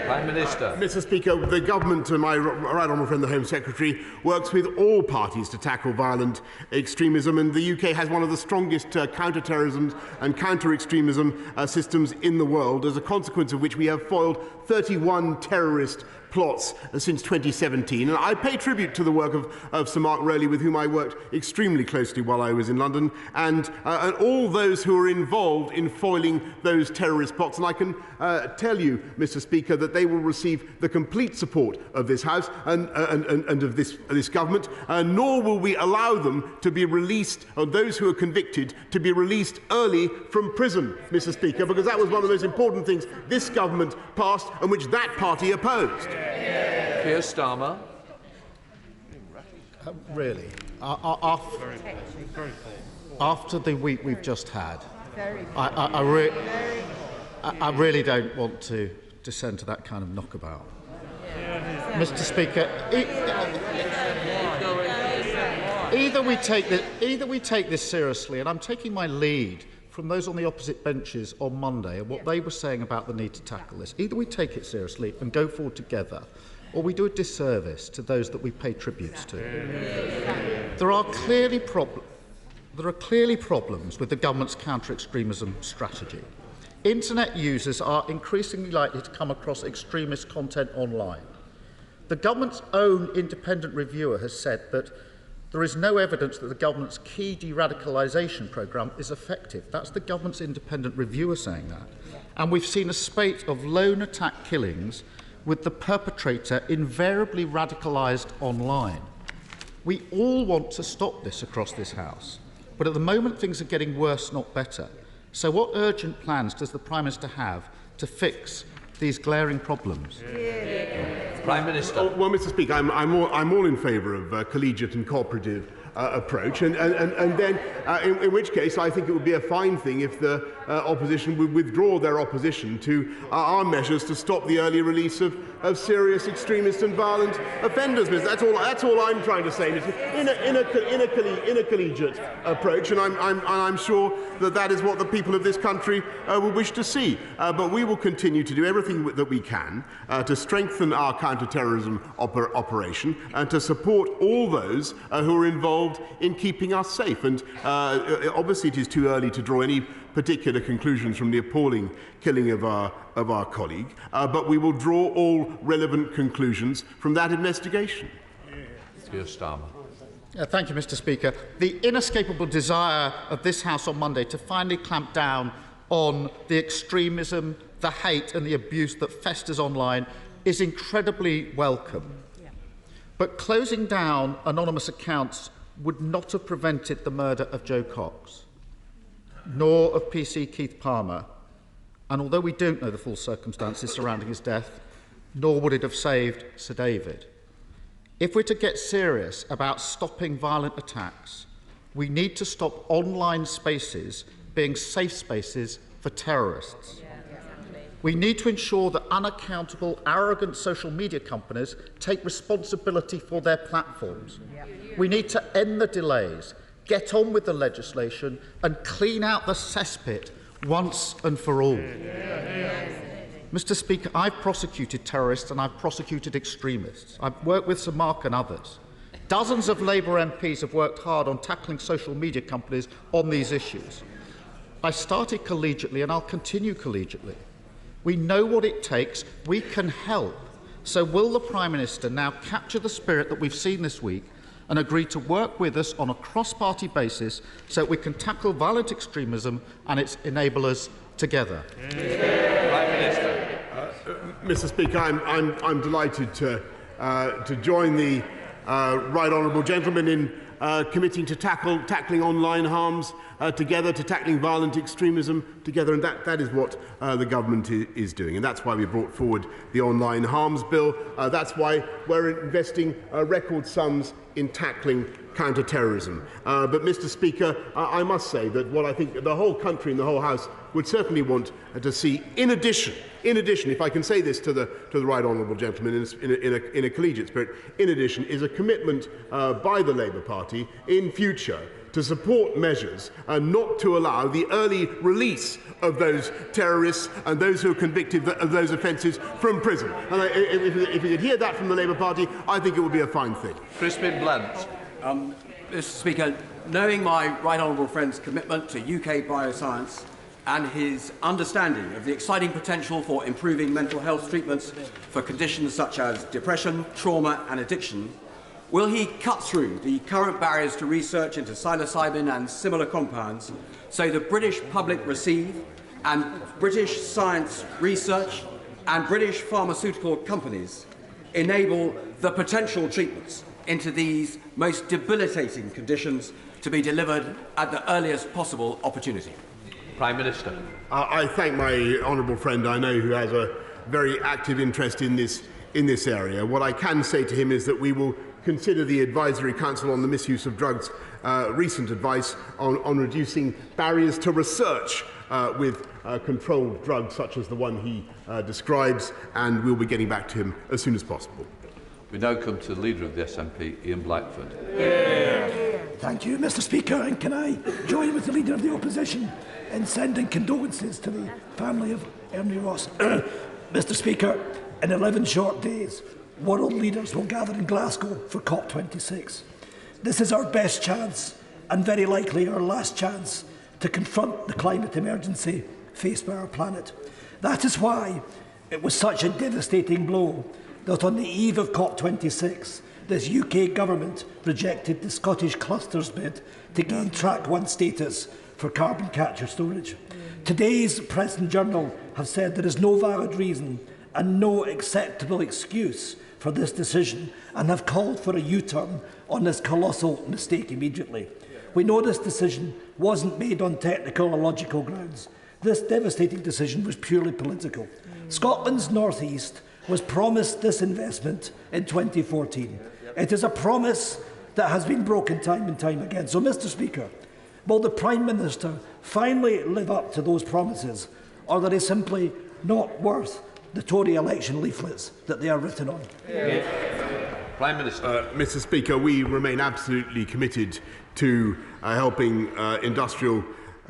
Prime Minister. Mr. Speaker, the government and my right honourable friend, the Home Secretary, works with all parties to tackle violent extremism, and the UK has one of the strongest counter-terrorism and counter-extremism systems in the world, as a consequence of which we have foiled 31 terrorist plots since 2017. And I pay tribute to the work of Sir Mark Rowley, with whom I worked extremely closely while I was in London, and all those who are involved in foiling those terrorist plots. And I can tell you, Mr. Speaker, that they will receive the complete support of this House and of this government, nor will we allow them to be released, or those who are convicted, to be released early from prison, Mr. Speaker, because that was one of the most important things this government passed and which that party opposed. Keir Starmer. Really? After the week we've just had, I really don't want to descend to that kind of knockabout. Mr. Speaker, either we take this seriously, and I'm taking my lead from those on the opposite benches on Monday and what they were saying about the need to tackle this. Either we take it seriously and go forward together, or we do a disservice to those that we pay tributes to. There are clearly problems with the government's counter-extremism strategy. Internet users are increasingly likely to come across extremist content online. The government's own independent reviewer has said that there is no evidence that the government's key de-radicalisation programme is effective. That's the government's independent reviewer saying that. And we've seen a spate of lone attack killings with the perpetrator invariably radicalised online. We all want to stop this across this House, but at the moment things are getting worse, not better. So what urgent plans does the Prime Minister have to fix these glaring problems? Prime Minister. Well, Mr. Speaker, I'm all in favour of a collegiate and cooperative approach, and then in which case I think it would be a fine thing if the opposition would withdraw their opposition to our measures to stop the early release of serious extremist and violent offenders. That's all I'm trying to say. In a collegiate approach, and I'm sure that is what the people of this country will wish to see. But we will continue to do everything that we can to strengthen our counter-terrorism operation and to support all those who are involved in keeping us safe. And obviously it is too early to draw any particular conclusions from the appalling killing of our colleague, but we will draw all relevant conclusions from that investigation. Thank you, Mr. Speaker. The inescapable desire of this House on Monday to finally clamp down on the extremism, the hate and the abuse that festers online is incredibly welcome. But closing down anonymous accounts would not have prevented the murder of Joe Cox, nor of PC Keith Palmer, and although we don't know the full circumstances surrounding his death, nor would it have saved Sir David. If we're to get serious about stopping violent attacks, we need to stop online spaces being safe spaces for terrorists. We need to ensure that unaccountable, arrogant social media companies take responsibility for their platforms. We need to end the delays, get on with the legislation and clean out the cesspit once and for all. Mr. Speaker, I've prosecuted terrorists and I've prosecuted extremists. I've worked with Sir Mark and others. Dozens of Labour MPs have worked hard on tackling social media companies on these issues. I started collegiately and I'll continue collegiately. We know what it takes. We can help. So will the Prime Minister now capture the spirit that we've seen this week and agree to work with us on a cross-party basis so that we can tackle violent extremism and its enablers together? Prime Minister. Mr. Speaker, I'm delighted to join the right honourable gentleman in committing to tackling online harms together, to tackling violent extremism together, and that is what the government is doing, and that's why we brought forward the online harms bill. That's why we're investing record sums in tackling counter-terrorism. But, Mr. Speaker, I must say that what I think the whole country and the whole House would certainly want to see, in addition, if I can say this to the right honourable gentleman in a collegiate spirit, in addition, is a commitment by the Labour Party in future to support measures and not to allow the early release of those terrorists and those who are convicted of those offences from prison. And if we could hear that from the Labour Party, I think it would be a fine thing. Crispin Blunt. Mr. Speaker, knowing my right honourable friend's commitment to UK bioscience and his understanding of the exciting potential for improving mental health treatments for conditions such as depression, trauma and addiction, will he cut through the current barriers to research into psilocybin and similar compounds so the British public receive, and British science research and British pharmaceutical companies enable the potential treatments into these most debilitating conditions to be delivered at the earliest possible opportunity? Prime Minister. I thank my honourable friend, I know, who has a very active interest in this area. What I can say to him is that we will consider the Advisory Council on the Misuse of Drugs recent advice on reducing barriers to research with controlled drugs such as the one he describes, and we'll be getting back to him as soon as possible. We now come to the Leader of the SNP, Ian Blackford. Thank you, Mr. Speaker, and can I join with the Leader of the Opposition in sending condolences to the family of Ernie Ross. Mr. Speaker, in 11 short days, world leaders will gather in Glasgow for COP26. This is our best chance, and very likely our last chance, to confront the climate emergency faced by our planet. That is why it was such a devastating blow that on the eve of COP26, this UK government rejected the Scottish cluster's bid to gain Track 1 status for carbon capture storage. Today's Press and Journal have said there is no valid reason and no acceptable excuse for this decision, and have called for a U-turn on this colossal mistake immediately. We know this decision wasn't made on technical or logical grounds. This devastating decision was purely political. Scotland's North East was promised this investment in 2014. It is a promise that has been broken time and time again. So, Mr. Speaker, will the Prime Minister finally live up to those promises, or are they simply not worth the Tory election leaflets that they are written on? Prime Minister. Mr. Speaker, we remain absolutely committed to helping industrial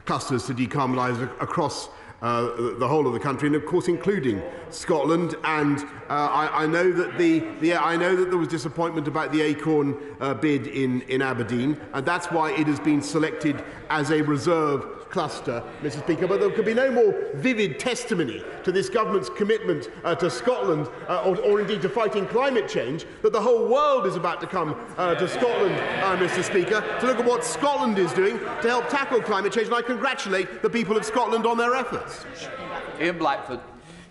clusters to decarbonise across the whole of the country, and of course including Scotland. And I know that there was disappointment about the Acorn bid in Aberdeen, and that's why it has been selected as a reserve cluster, Mr. Speaker. But there could be no more vivid testimony to this government's commitment to Scotland, or indeed to fighting climate change, that the whole world is about to come to Scotland, Mr. Speaker, to look at what Scotland is doing to help tackle climate change. And I congratulate the people of Scotland on their efforts. Ian Blackford.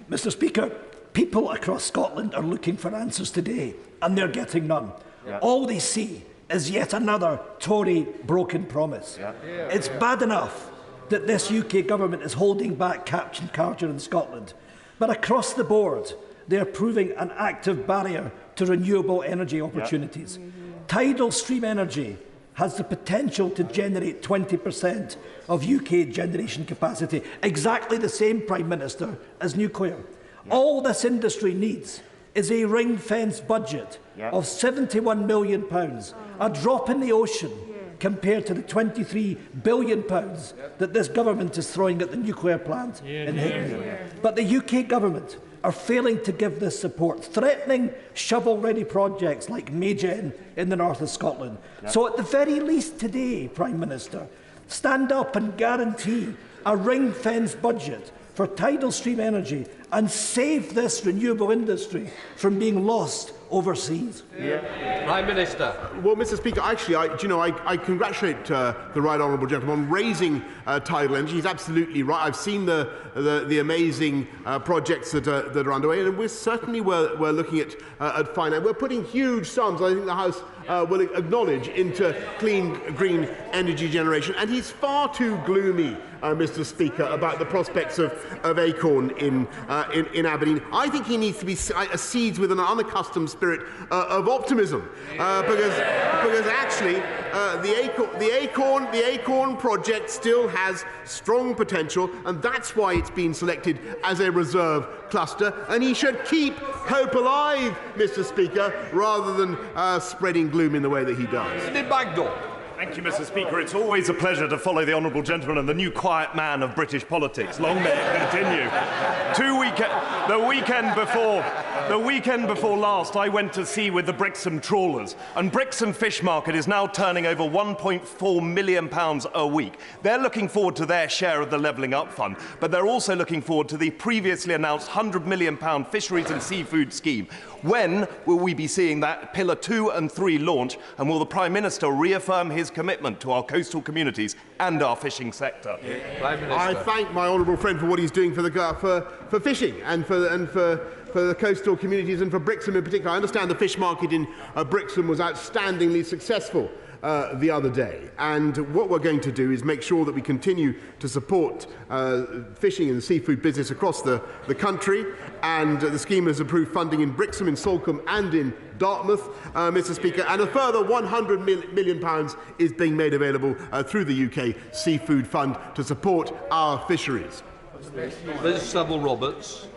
Mr. Speaker, people across Scotland are looking for answers today, and they're getting none. All they see is yet another Tory broken promise. It's bad enough that this UK government is holding back caption culture in Scotland, but across the board they are proving an active barrier to renewable energy opportunities. Tidal stream energy has the potential to generate 20% of UK generation capacity, exactly the same, Prime Minister, as nuclear. All this industry needs is a ring-fenced budget of £71 million, a drop in the ocean compared to the £23 billion that this government is throwing at the nuclear plant in Hickney. But the UK government are failing to give this support, threatening shovel-ready projects like Maygen in the north of Scotland. So at the very least today, Prime Minister, stand up and guarantee a ring-fenced budget for tidal stream energy and save this renewable industry from being lost overseas. Prime Minister. Well, Mr. Speaker, actually, I congratulate the right honourable gentleman on raising tidal energy. He's absolutely right. I've seen the amazing projects that are underway, and we're certainly we're looking at finance. We're putting huge sums, I think the House will acknowledge, into clean, green energy generation. And he's far too gloomy, Mr. Speaker, about the prospects of Acorn in Aberdeen. I think he needs to be seized with an unaccustomed spirit of optimism, because actually the Acorn project still has strong potential, and that's why it's been selected as a reserve cluster. And he should keep hope alive, Mr. Speaker, rather than spreading gloom in the way that he does. Thank you, Mr. Speaker. It's always a pleasure to follow the honourable gentleman and the new quiet man of British politics. Long may it continue. The weekend before last, I went to sea with the Brixham trawlers, and Brixham Fish Market is now turning over £1.4 million a week. They're looking forward to their share of the Levelling Up Fund, but they're also looking forward to the previously announced £100 million fisheries and seafood scheme. When will we be seeing that Pillar 2 and 3 launch, and will the Prime Minister reaffirm his commitment to our coastal communities and our fishing sector? I thank my honourable friend for what he's doing for fishing and for the coastal communities and for Brixham in particular. I understand the fish market in Brixham was outstandingly successful the other day. And what we're going to do is make sure that we continue to support fishing and the seafood business across the country. And the scheme has approved funding in Brixham, in Salcombe and in Dartmouth, Mr. Speaker, and a further £100 million is being made available through the UK Seafood Fund to support our fisheries. Liz Saville-Roberts.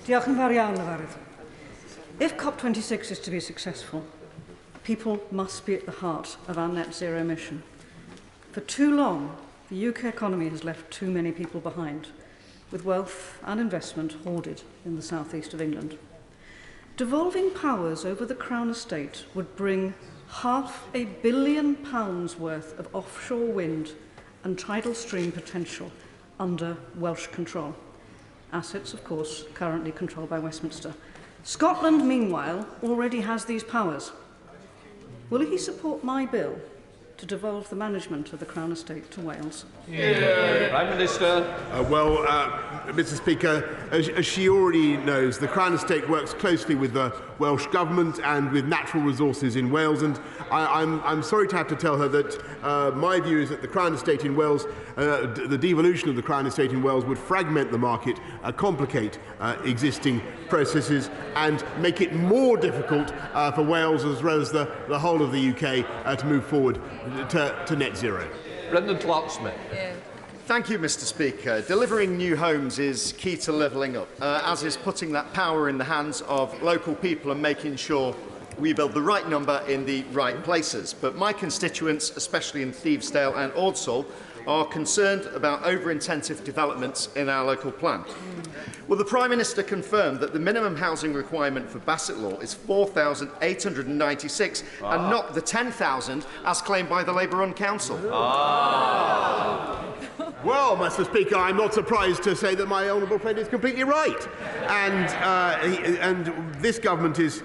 Diolch yn fawr iawn, Llyfarydd. If COP26 is to be successful, people must be at the heart of our net zero mission. For too long, the UK economy has left too many people behind, with wealth and investment hoarded in the southeast of England. Devolving powers over the Crown Estate would bring £500 million worth of offshore wind and tidal stream potential under Welsh control. Assets, of course, currently controlled by Westminster. Scotland, meanwhile, already has these powers. Will he support my bill to devolve the management of the Crown Estate to Wales? Yeah. Prime Minister. Mr. Speaker, as she already knows, the Crown Estate works closely with the Welsh Government and with natural resources in Wales, and I'm sorry to have to tell her that my view is that the Crown Estate in Wales, the devolution of the Crown Estate in Wales would fragment the market, complicate existing processes and make it more difficult for Wales as well as the whole of the UK to move forward to net zero. Brendan Clark-Smith. Thank you, Mr. Speaker. Delivering new homes is key to levelling up, as is putting that power in the hands of local people and making sure we build the right number in the right places. But my constituents, especially in Thievesdale and Ordsall, are concerned about over-intensive developments in our local plan. Well, the Prime Minister confirmed that the minimum housing requirement for Bassett Law is 4,896 and not the 10,000 as claimed by the Labour-run council. Well, Mr. Speaker, I'm not surprised to say that my honourable friend is completely right. And this government is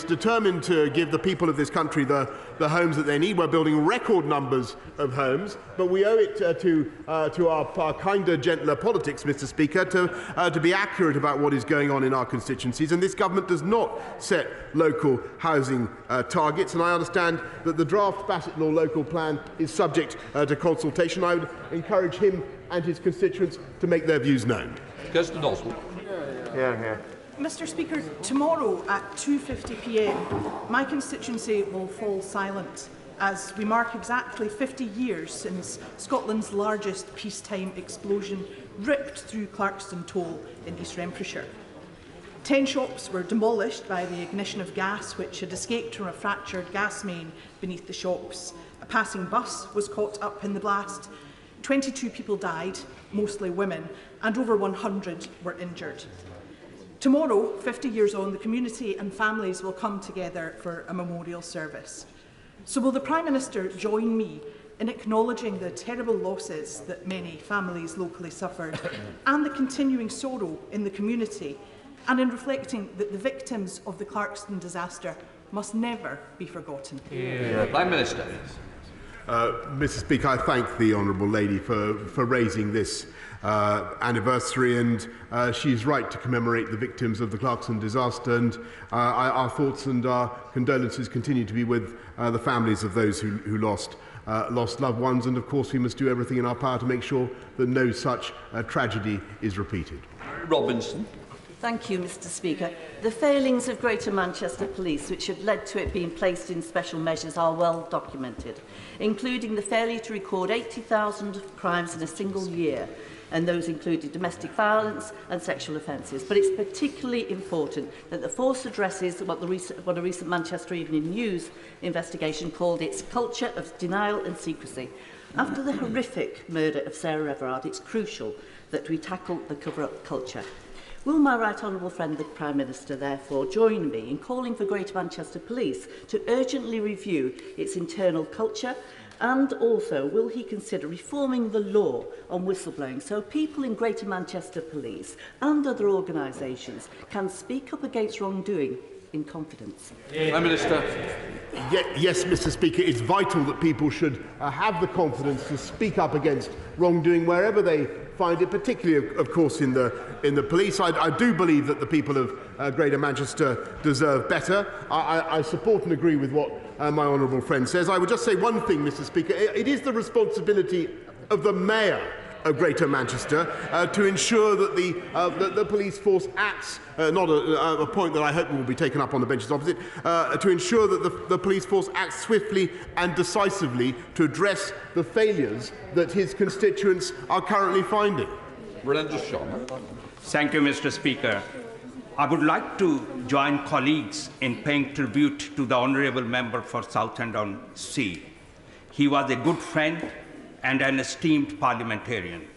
determined to give the people of this country the homes that they need. We're building record numbers of homes, but we owe it to our kinder, gentler politics, Mr. Speaker, to be accurate about what is going on in our constituencies. And this government does not set local housing targets. And I understand that the draft Bassett Law local plan is subject to consultation. I would encourage him and his constituents to make their views known. Kirsten Oswald. Mr. Speaker, tomorrow at 2:50 p.m, my constituency will fall silent as we mark exactly 50 years since Scotland's largest peacetime explosion ripped through Clarkston Toll in East Renfrewshire. 10 shops were demolished by the ignition of gas which had escaped from a fractured gas main beneath the shops. A passing bus was caught up in the blast. 22 people died, mostly women, and over 100 were injured. Tomorrow, 50 years on, the community and families will come together for a memorial service. So will the Prime Minister join me in acknowledging the terrible losses that many families locally suffered and the continuing sorrow in the community, and in reflecting that the victims of the Clarkston disaster must never be forgotten? Prime Minister. Mr. Speaker, I thank the honourable lady for raising this anniversary, and she's right to commemorate the victims of the Clarkston disaster, and our thoughts and our condolences continue to be with the families of those who lost loved ones, and of course we must do everything in our power to make sure that no such tragedy is repeated. Robinson. Thank you, Mr. Speaker. The failings of Greater Manchester Police, which have led to it being placed in special measures, are well documented, including the failure to record 80,000 crimes in a single year, and those included domestic violence and sexual offences. But it's particularly important that the force addresses what a recent Manchester Evening News investigation called its culture of denial and secrecy. After the horrific murder of Sarah Everard, it's crucial that we tackle the cover-up culture. Will my right honourable friend, the Prime Minister, therefore join me in calling for Greater Manchester Police to urgently review its internal culture, and also will he consider reforming the law on whistleblowing so people in Greater Manchester Police and other organisations can speak up against wrongdoing in confidence? Prime Minister. Yes, Mr. Speaker, it's vital that people should have the confidence to speak up against wrongdoing wherever they find it, particularly, of course, in the police. I do believe that the people of Greater Manchester deserve better. I support and agree with what my honourable friend says. I would just say one thing, Mr. Speaker. It is the responsibility of the Mayor of Greater Manchester to ensure that the police force acts, not a point that I hope will be taken up on the benches opposite, to ensure that the police force acts swiftly and decisively to address the failures that his constituents are currently finding. Thank you, Mr. Speaker. I would like to join colleagues in paying tribute to the Honourable Member for Southend-on-Sea. He was a good friend and an esteemed parliamentarian.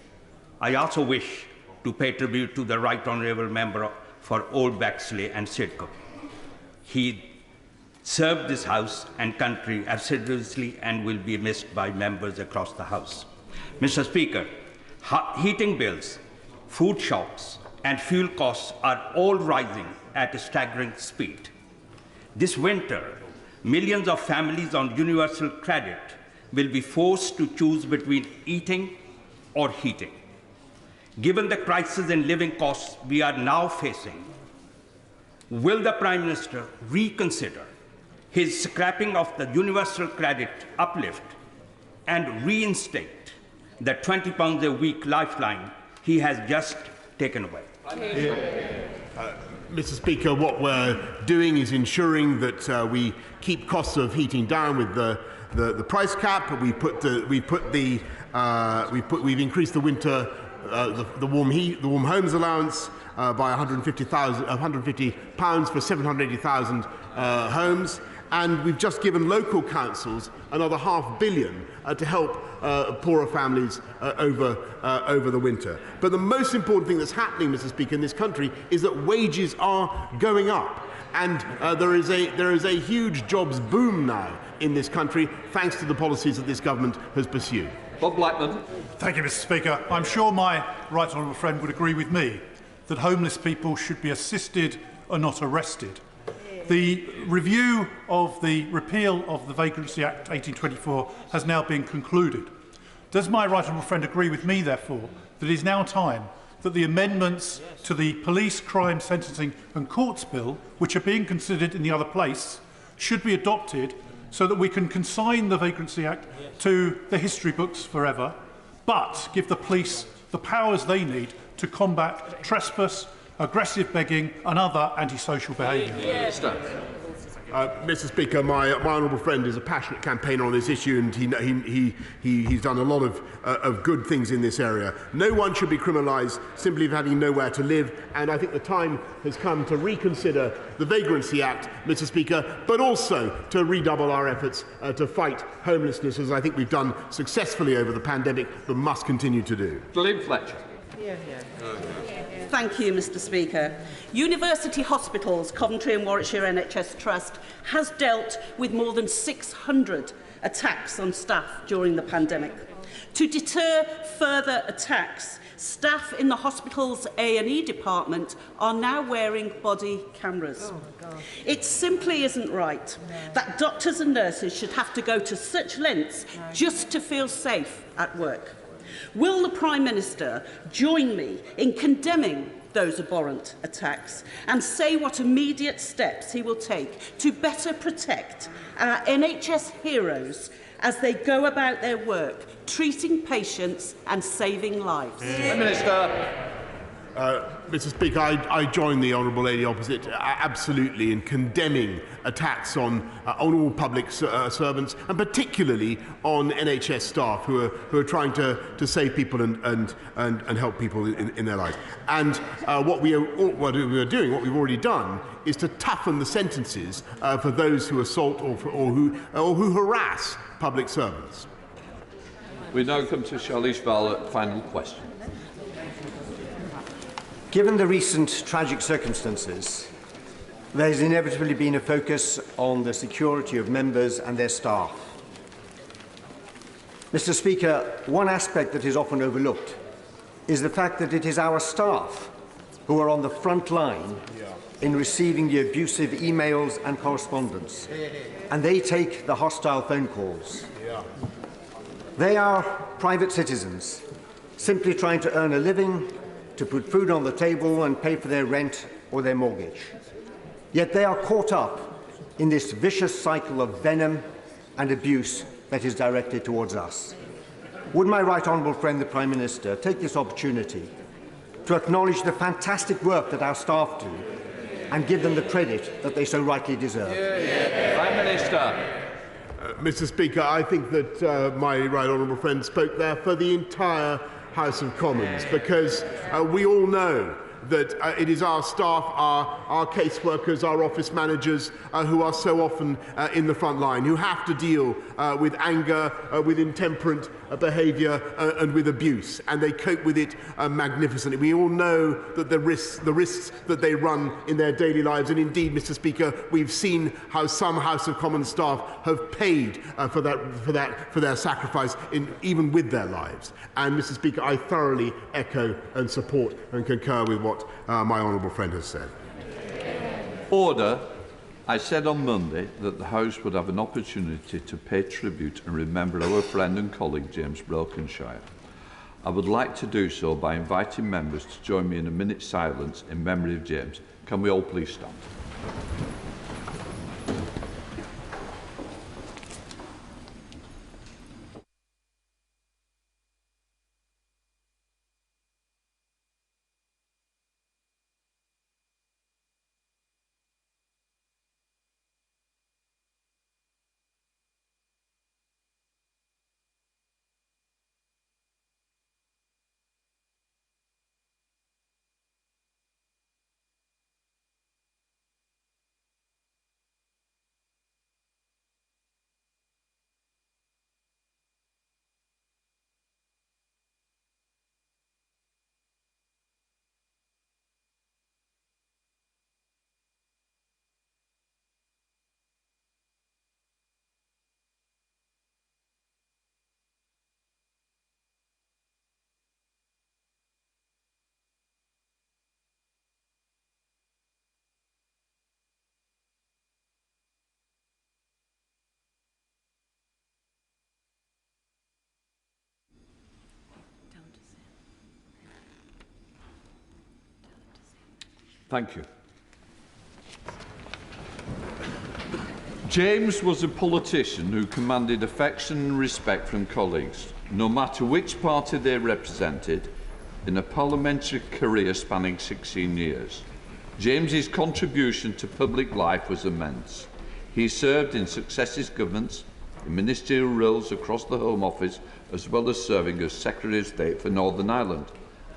I also wish to pay tribute to the Right Honourable Member for Old Bexley and Sidcup. He served this House and country assiduously and will be missed by members across the House. Mr. Speaker, heating bills, food shocks, and fuel costs are all rising at a staggering speed. This winter, millions of families on universal credit will be forced to choose between eating or heating. Given the crisis in living costs we are now facing, will the Prime Minister reconsider his scrapping of the universal credit uplift and reinstate the £20 a week lifeline he has just taken away? Mr. Speaker, what we're doing is ensuring that we keep costs of heating down with the price cap. We've increased the winter the warm homes allowance by £150 for 780,000 homes. And we've just given local councils another £500 million to help poorer families over the winter. But the most important thing that's happening, Mr. Speaker, in this country is that wages are going up. And there is a huge jobs boom now in this country, thanks to the policies that this government has pursued. Bob Blackman. Thank you, Mr. Speaker. I'm sure my right honourable friend would agree with me that homeless people should be assisted and not arrested. The review of the repeal of the Vagrancy Act 1824 has now been concluded. Does my right honourable friend agree with me, therefore, that it is now time that the amendments to the Police, Crime, Sentencing and Courts Bill, which are being considered in the other place, should be adopted so that we can consign the Vagrancy Act to the history books forever, but give the police the powers they need to combat trespass, aggressive begging and other antisocial behaviour? Mr. Speaker, my honourable friend is a passionate campaigner on this issue, and he's done a lot of good things in this area. No one should be criminalised simply for having nowhere to live, and I think the time has come to reconsider the Vagrancy Act, Mr. Speaker, but also to redouble our efforts to fight homelessness, as I think we've done successfully over the pandemic, but must continue to do. Gillian Fletcher. Thank you, Mr. Speaker. University Hospitals, Coventry and Warwickshire NHS Trust has dealt with more than 600 attacks on staff during the pandemic. To deter further attacks, staff in the hospital's A&E department are now wearing body cameras. It simply isn't right that doctors and nurses should have to go to such lengths just to feel safe at work. Will the Prime Minister join me in condemning those abhorrent attacks and say what immediate steps he will take to better protect our NHS heroes as they go about their work, treating patients and saving lives? Minister. Mr. Speaker, I join the honourable lady opposite absolutely in condemning attacks on all public servants, and particularly on NHS staff who are trying to save people and help people in their lives. And what we are doing, what we've already done, is to toughen the sentences for those who assault or who harass public servants. We now come to Charlize Vallance, final question. Given the recent tragic circumstances, there has inevitably been a focus on the security of members and their staff. Mr. Speaker, one aspect that is often overlooked is the fact that it is our staff who are on the front line in receiving the abusive emails and correspondence, and they take the hostile phone calls. They are private citizens, simply trying to earn a living, to put food on the table and pay for their rent or their mortgage. Yet they are caught up in this vicious cycle of venom and abuse that is directed towards us. Would my right honourable friend, the Prime Minister, take this opportunity to acknowledge the fantastic work that our staff do and give them the credit that they so rightly deserve? Prime Minister. Mr. Speaker, I think that my right honourable friend spoke there for the entire House of Commons, because we all know that it is our staff, our caseworkers, our office managers who are so often in the front line, who have to deal with anger, with intemperate behaviour and with abuse, and they cope with it magnificently. We all know that the risks that they run in their daily lives, and indeed, Mr. Speaker, we've seen how some House of Commons staff have paid for their sacrifice, even with their lives. And Mr. Speaker, I thoroughly echo and support and concur with what my honourable friend has said. Order. I said on Monday that the House would have an opportunity to pay tribute and remember our friend and colleague James Brokenshire. I would like to do so by inviting members to join me in a minute's silence in memory of James. Can we all please stand? Thank you. James was a politician who commanded affection and respect from colleagues, no matter which party they represented, in a parliamentary career spanning 16 years. James's contribution to public life was immense. He served in successive governments, in ministerial roles across the Home Office, as well as serving as Secretary of State for Northern Ireland,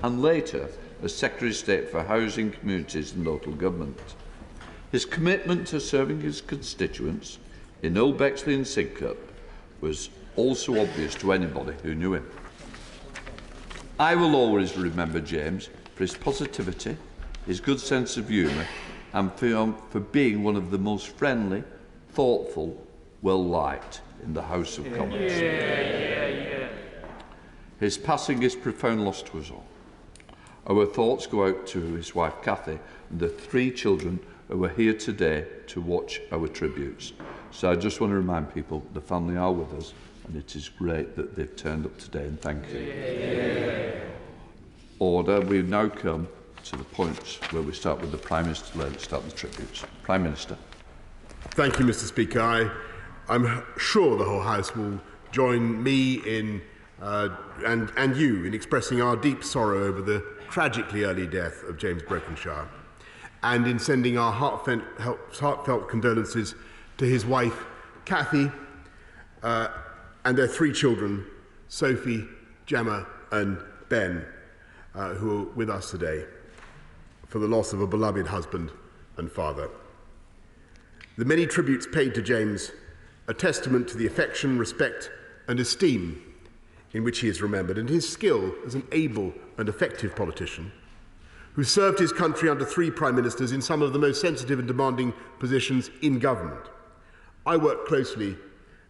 and later as Secretary of State for Housing, Communities and Local Government. His commitment to serving his constituents in Old Bexley and Sidcup was also obvious to anybody who knew him. I will always remember James for his positivity, his good sense of humour, and for being one of the most friendly, thoughtful, well-liked in the House of Commons. His passing is profound loss to us all. Our thoughts go out to his wife Cathy and the 3 children who are here today to watch our tributes. So I just want to remind people the family are with us, and it is great that they've turned up today, and thank you. Order. We now come to the points where we start with the Prime Minister. Let's start the tributes. Prime Minister. Thank you, Mr. Speaker. I'm sure the whole House will join me in and you in expressing our deep sorrow over the tragically early death of James Brokenshire, and in sending our heartfelt condolences to his wife, Cathy, and their 3 children, Sophie, Gemma and Ben, who are with us today, for the loss of a beloved husband and father. The many tributes paid to James are testament to the affection, respect and esteem in which he is remembered, and his skill as an able and effective politician who served his country under 3 prime ministers in some of the most sensitive and demanding positions in government. I worked closely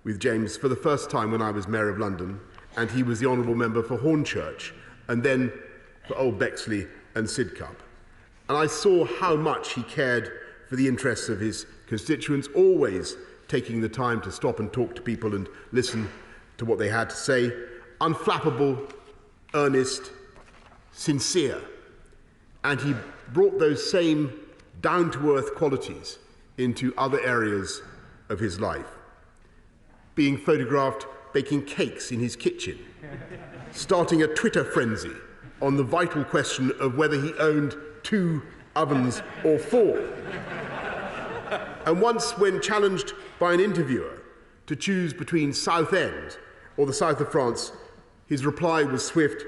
with James for the first time when I was Mayor of London, and he was the honourable member for Hornchurch, and then for Old Bexley and Sidcup. And I saw how much he cared for the interests of his constituents, always taking the time to stop and talk to people and listen to what they had to say. Unflappable, earnest, sincere. And he brought those same down-to-earth qualities into other areas of his life. Being photographed baking cakes in his kitchen, starting a Twitter frenzy on the vital question of whether he owned 2 ovens or 4. And once, when challenged by an interviewer to choose between Southend or the south of France, his reply was swift: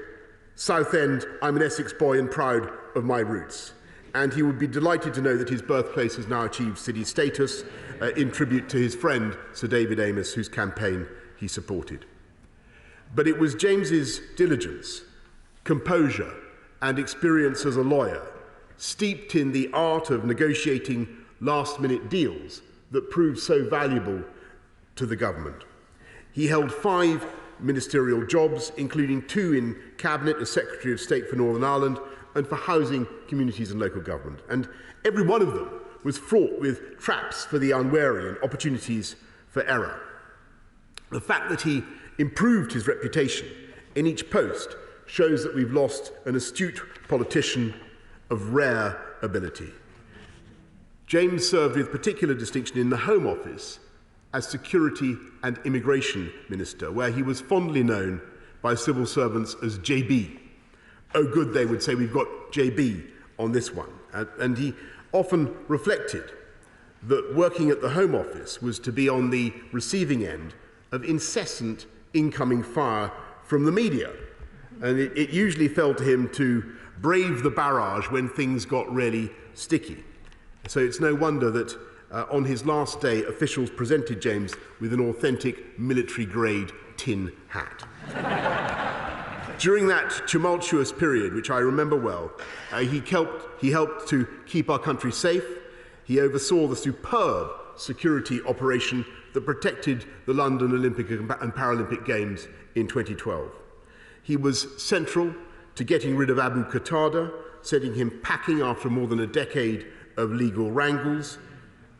"Southend, I'm an Essex boy and proud of my roots." And he would be delighted to know that his birthplace has now achieved city status in tribute to his friend, Sir David Amess, whose campaign he supported. But it was James's diligence, composure, and experience as a lawyer, steeped in the art of negotiating last-minute deals, that proved so valuable to the government. He held 5 ministerial jobs, including 2 in Cabinet as Secretary of State for Northern Ireland and for Housing, Communities and Local Government. And every one of them was fraught with traps for the unwary and opportunities for error. The fact that he improved his reputation in each post shows that we've lost an astute politician of rare ability. James served with particular distinction in the Home Office as Security and Immigration Minister, where he was fondly known by civil servants as JB. Oh good, they would say, we've got JB on this one. And he often reflected that working at the Home Office was to be on the receiving end of incessant incoming fire from the media. And it usually fell to him to brave the barrage when things got really sticky. So it's no wonder that on his last day, officials presented James with an authentic military-grade tin hat. During that tumultuous period, which I remember well, he helped to keep our country safe. He oversaw the superb security operation that protected the London Olympic and Paralympic Games in 2012. He was central to getting rid of Abu Qatada, setting him packing after more than a decade of legal wrangles,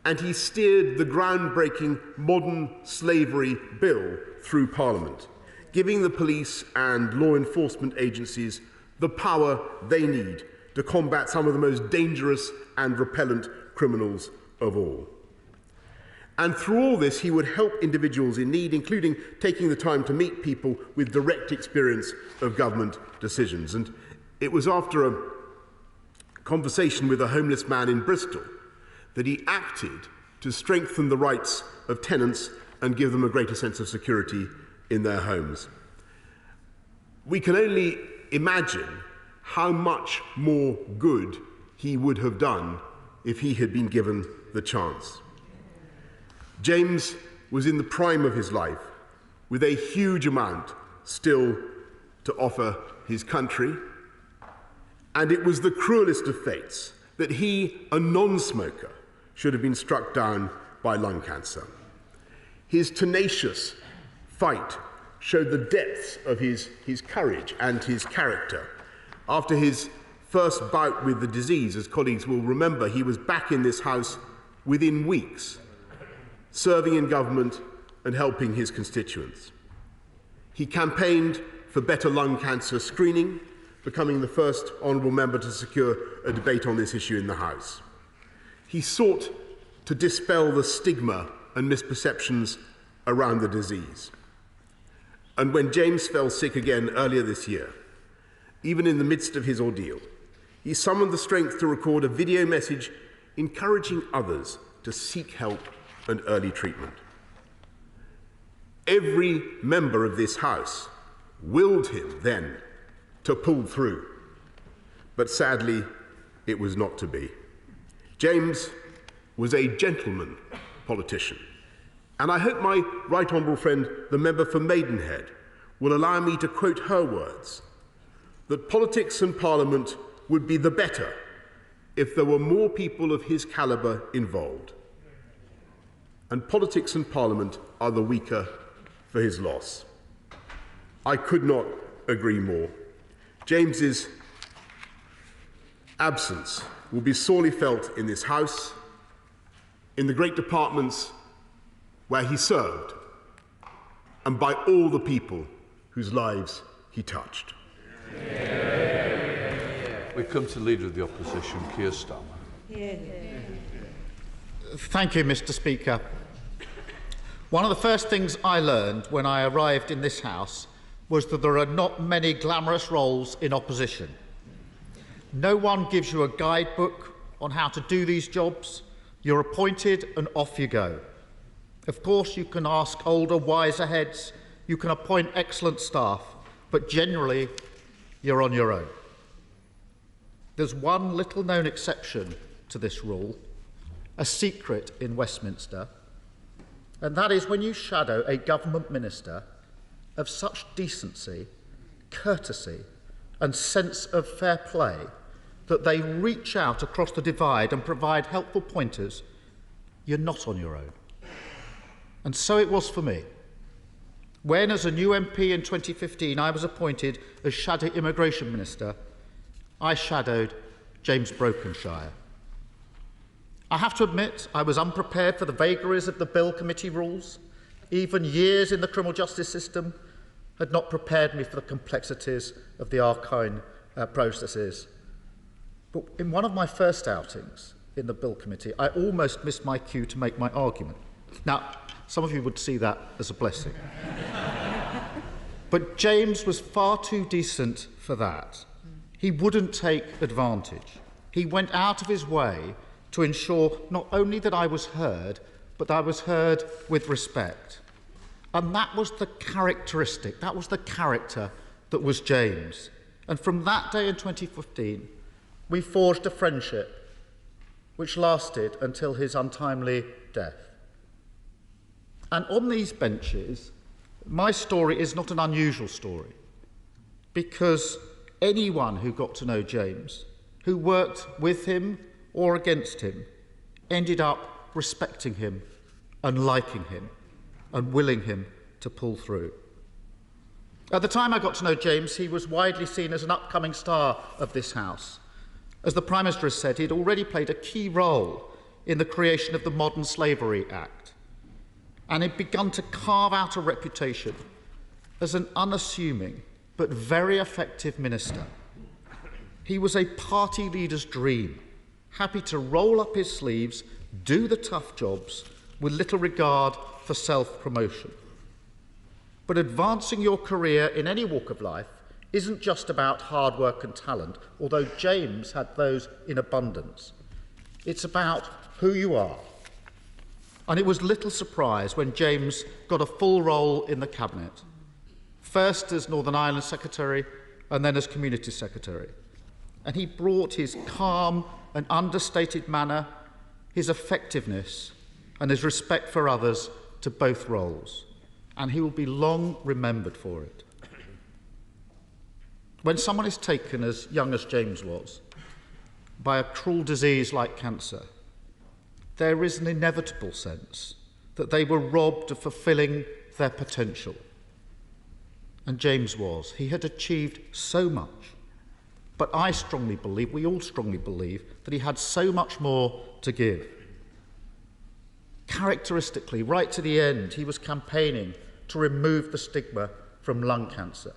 and he steered the groundbreaking modern slavery bill through Parliament, giving the police and law enforcement agencies the power they need to combat some of the most dangerous and repellent criminals of all. And through all this, he would help individuals in need, including taking the time to meet people with direct experience of government decisions. And it was after a conversation with a homeless man in Bristol that he acted to strengthen the rights of tenants and give them a greater sense of security in their homes. We can only imagine how much more good he would have done if he had been given the chance. James was in the prime of his life, with a huge amount still to offer his country, and it was the cruelest of fates that he, a non-smoker, should have been struck down by lung cancer. His tenacious fight showed the depths of his courage and his character. After his first bout with the disease, as colleagues will remember, he was back in this House within weeks, serving in government and helping his constituents. He campaigned for better lung cancer screening, becoming the first honourable member to secure a debate on this issue in the House. He sought to dispel the stigma and misperceptions around the disease. And when James fell sick again earlier this year, even in the midst of his ordeal, he summoned the strength to record a video message encouraging others to seek help and early treatment. Every member of this House willed him then to pull through, but sadly it was not to be. James was a gentleman politician, and I hope my right honourable friend, the member for Maidenhead, will allow me to quote her words, that politics and Parliament would be the better if there were more people of his calibre involved. And politics and Parliament are the weaker for his loss. I could not agree more. James's absence will be sorely felt in this House, in the great departments where he served, and by all the people whose lives he touched. We come to Leader of the Opposition, Keir Starmer. Thank you, Mr. Speaker. One of the first things I learned when I arrived in this House was that there are not many glamorous roles in opposition. No one gives you a guidebook on how to do these jobs. You're appointed and off you go. Of course, you can ask older, wiser heads, you can appoint excellent staff, but generally, you're on your own. There's one little-known exception to this rule, a secret in Westminster, and that is when you shadow a government minister of such decency, courtesy and sense of fair play that they reach out across the divide and provide helpful pointers, you're not on your own. And so it was for me. When, as a new MP in 2015, I was appointed as Shadow Immigration Minister, I shadowed James Brokenshire. I have to admit I was unprepared for the vagaries of the Bill Committee rules. Even years in the criminal justice system had not prepared me for the complexities of the arcane processes. But in one of my first outings in the Bill Committee, I almost missed my cue to make my argument. Now, some of you would see that as a blessing. But James was far too decent for that. He wouldn't take advantage. He went out of his way to ensure not only that I was heard, but that I was heard with respect. And that was the characteristic, that was the character that was James. And from that day in 2015, we forged a friendship which lasted until his untimely death. And on these benches, my story is not an unusual story, because anyone who got to know James, who worked with him or against him, ended up respecting him and liking him and willing him to pull through. At the time I got to know James, he was widely seen as an upcoming star of this House. As the Prime Minister has said, he had already played a key role in the creation of the Modern Slavery Act, and had begun to carve out a reputation as an unassuming but very effective minister. He was a party leader's dream, happy to roll up his sleeves, do the tough jobs with little regard for self-promotion. But advancing your career in any walk of life isn't just about hard work and talent, although James had those in abundance. It's about who you are. And it was little surprise when James got a full role in the Cabinet, first as Northern Ireland Secretary and then as Community Secretary. And he brought his calm and understated manner, his effectiveness and his respect for others to both roles. And he will be long remembered for it. When someone is taken, as young as James was, by a cruel disease like cancer, there is an inevitable sense that they were robbed of fulfilling their potential. And James was. He had achieved so much. But I strongly believe, we all strongly believe, that he had so much more to give. Characteristically, right to the end, he was campaigning to remove the stigma from lung cancer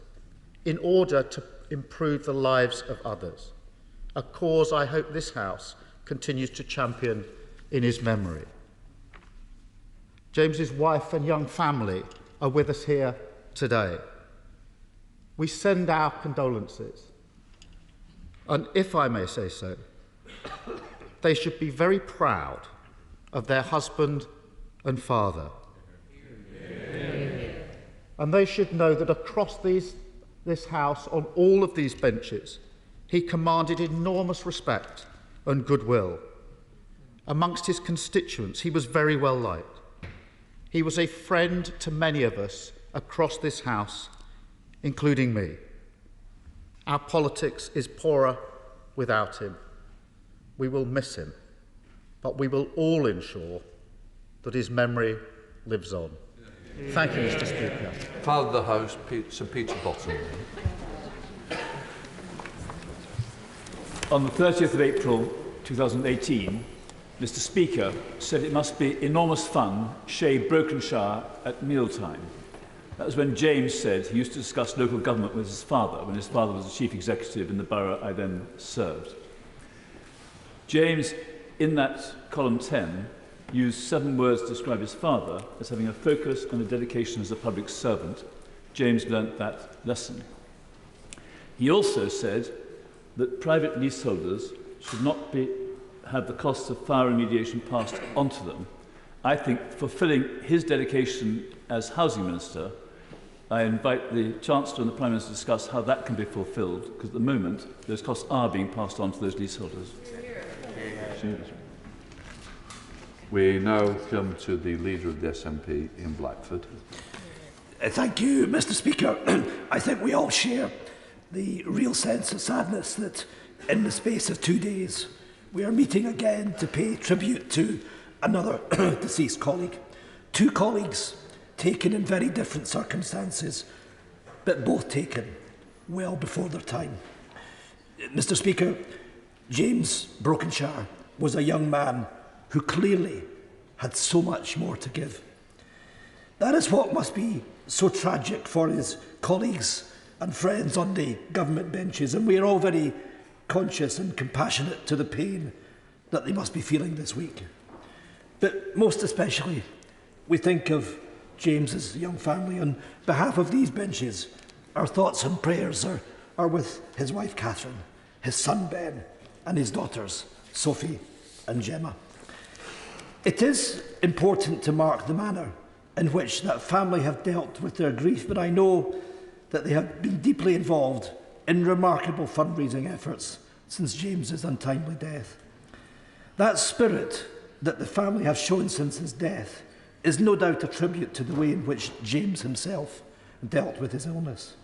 in order to improve the lives of others, a cause I hope this House continues to champion in his memory. James's wife and young family are with us here today. We send our condolences. And if I may say so, they should be very proud of their husband and father. And they should know that across this House, on all of these benches, he commanded enormous respect and goodwill. Amongst his constituents, he was very well liked. He was a friend to many of us across this House, including me. Our politics is poorer without him. We will miss him, but we will all ensure that his memory lives on. Thank you, Mr. Speaker. Father of the House, Sir Peter Bottom. On the 30th of April 2018, Mr. Speaker said it must be enormous fun shave Brokenshire at mealtime. That was when James said he used to discuss local government with his father, when his father was the chief executive in the borough I then served. James, in that column 10, used 7 words to describe his father as having a focus and a dedication as a public servant. James learnt that lesson. He also said that private leaseholders should not have the costs of fire remediation passed on to them. I think, fulfilling his dedication as Housing Minister, I invite the Chancellor and the Prime Minister to discuss how that can be fulfilled, because at the moment those costs are being passed on to those leaseholders. We now come to the Leader of the SNP in Blackford. Thank you, Mr. Speaker. I think we all share the real sense of sadness that in the space of 2 days we are meeting again to pay tribute to another deceased colleague. 2 colleagues taken in very different circumstances, but both taken well before their time. Mr. Speaker, James Brokenshire was a young man who clearly had so much more to give. That is what must be so tragic for his colleagues and friends on the government benches, and we are all very conscious and compassionate to the pain that they must be feeling this week. But most especially, we think of James's young family. On behalf of these benches, our thoughts and prayers are with his wife Catherine, his son Ben, and his daughters Sophie and Gemma. It is important to mark the manner in which that family have dealt with their grief, but I know that they have been deeply involved in remarkable fundraising efforts since James's untimely death. That spirit that the family have shown since his death is no doubt a tribute to the way in which James himself dealt with his illness.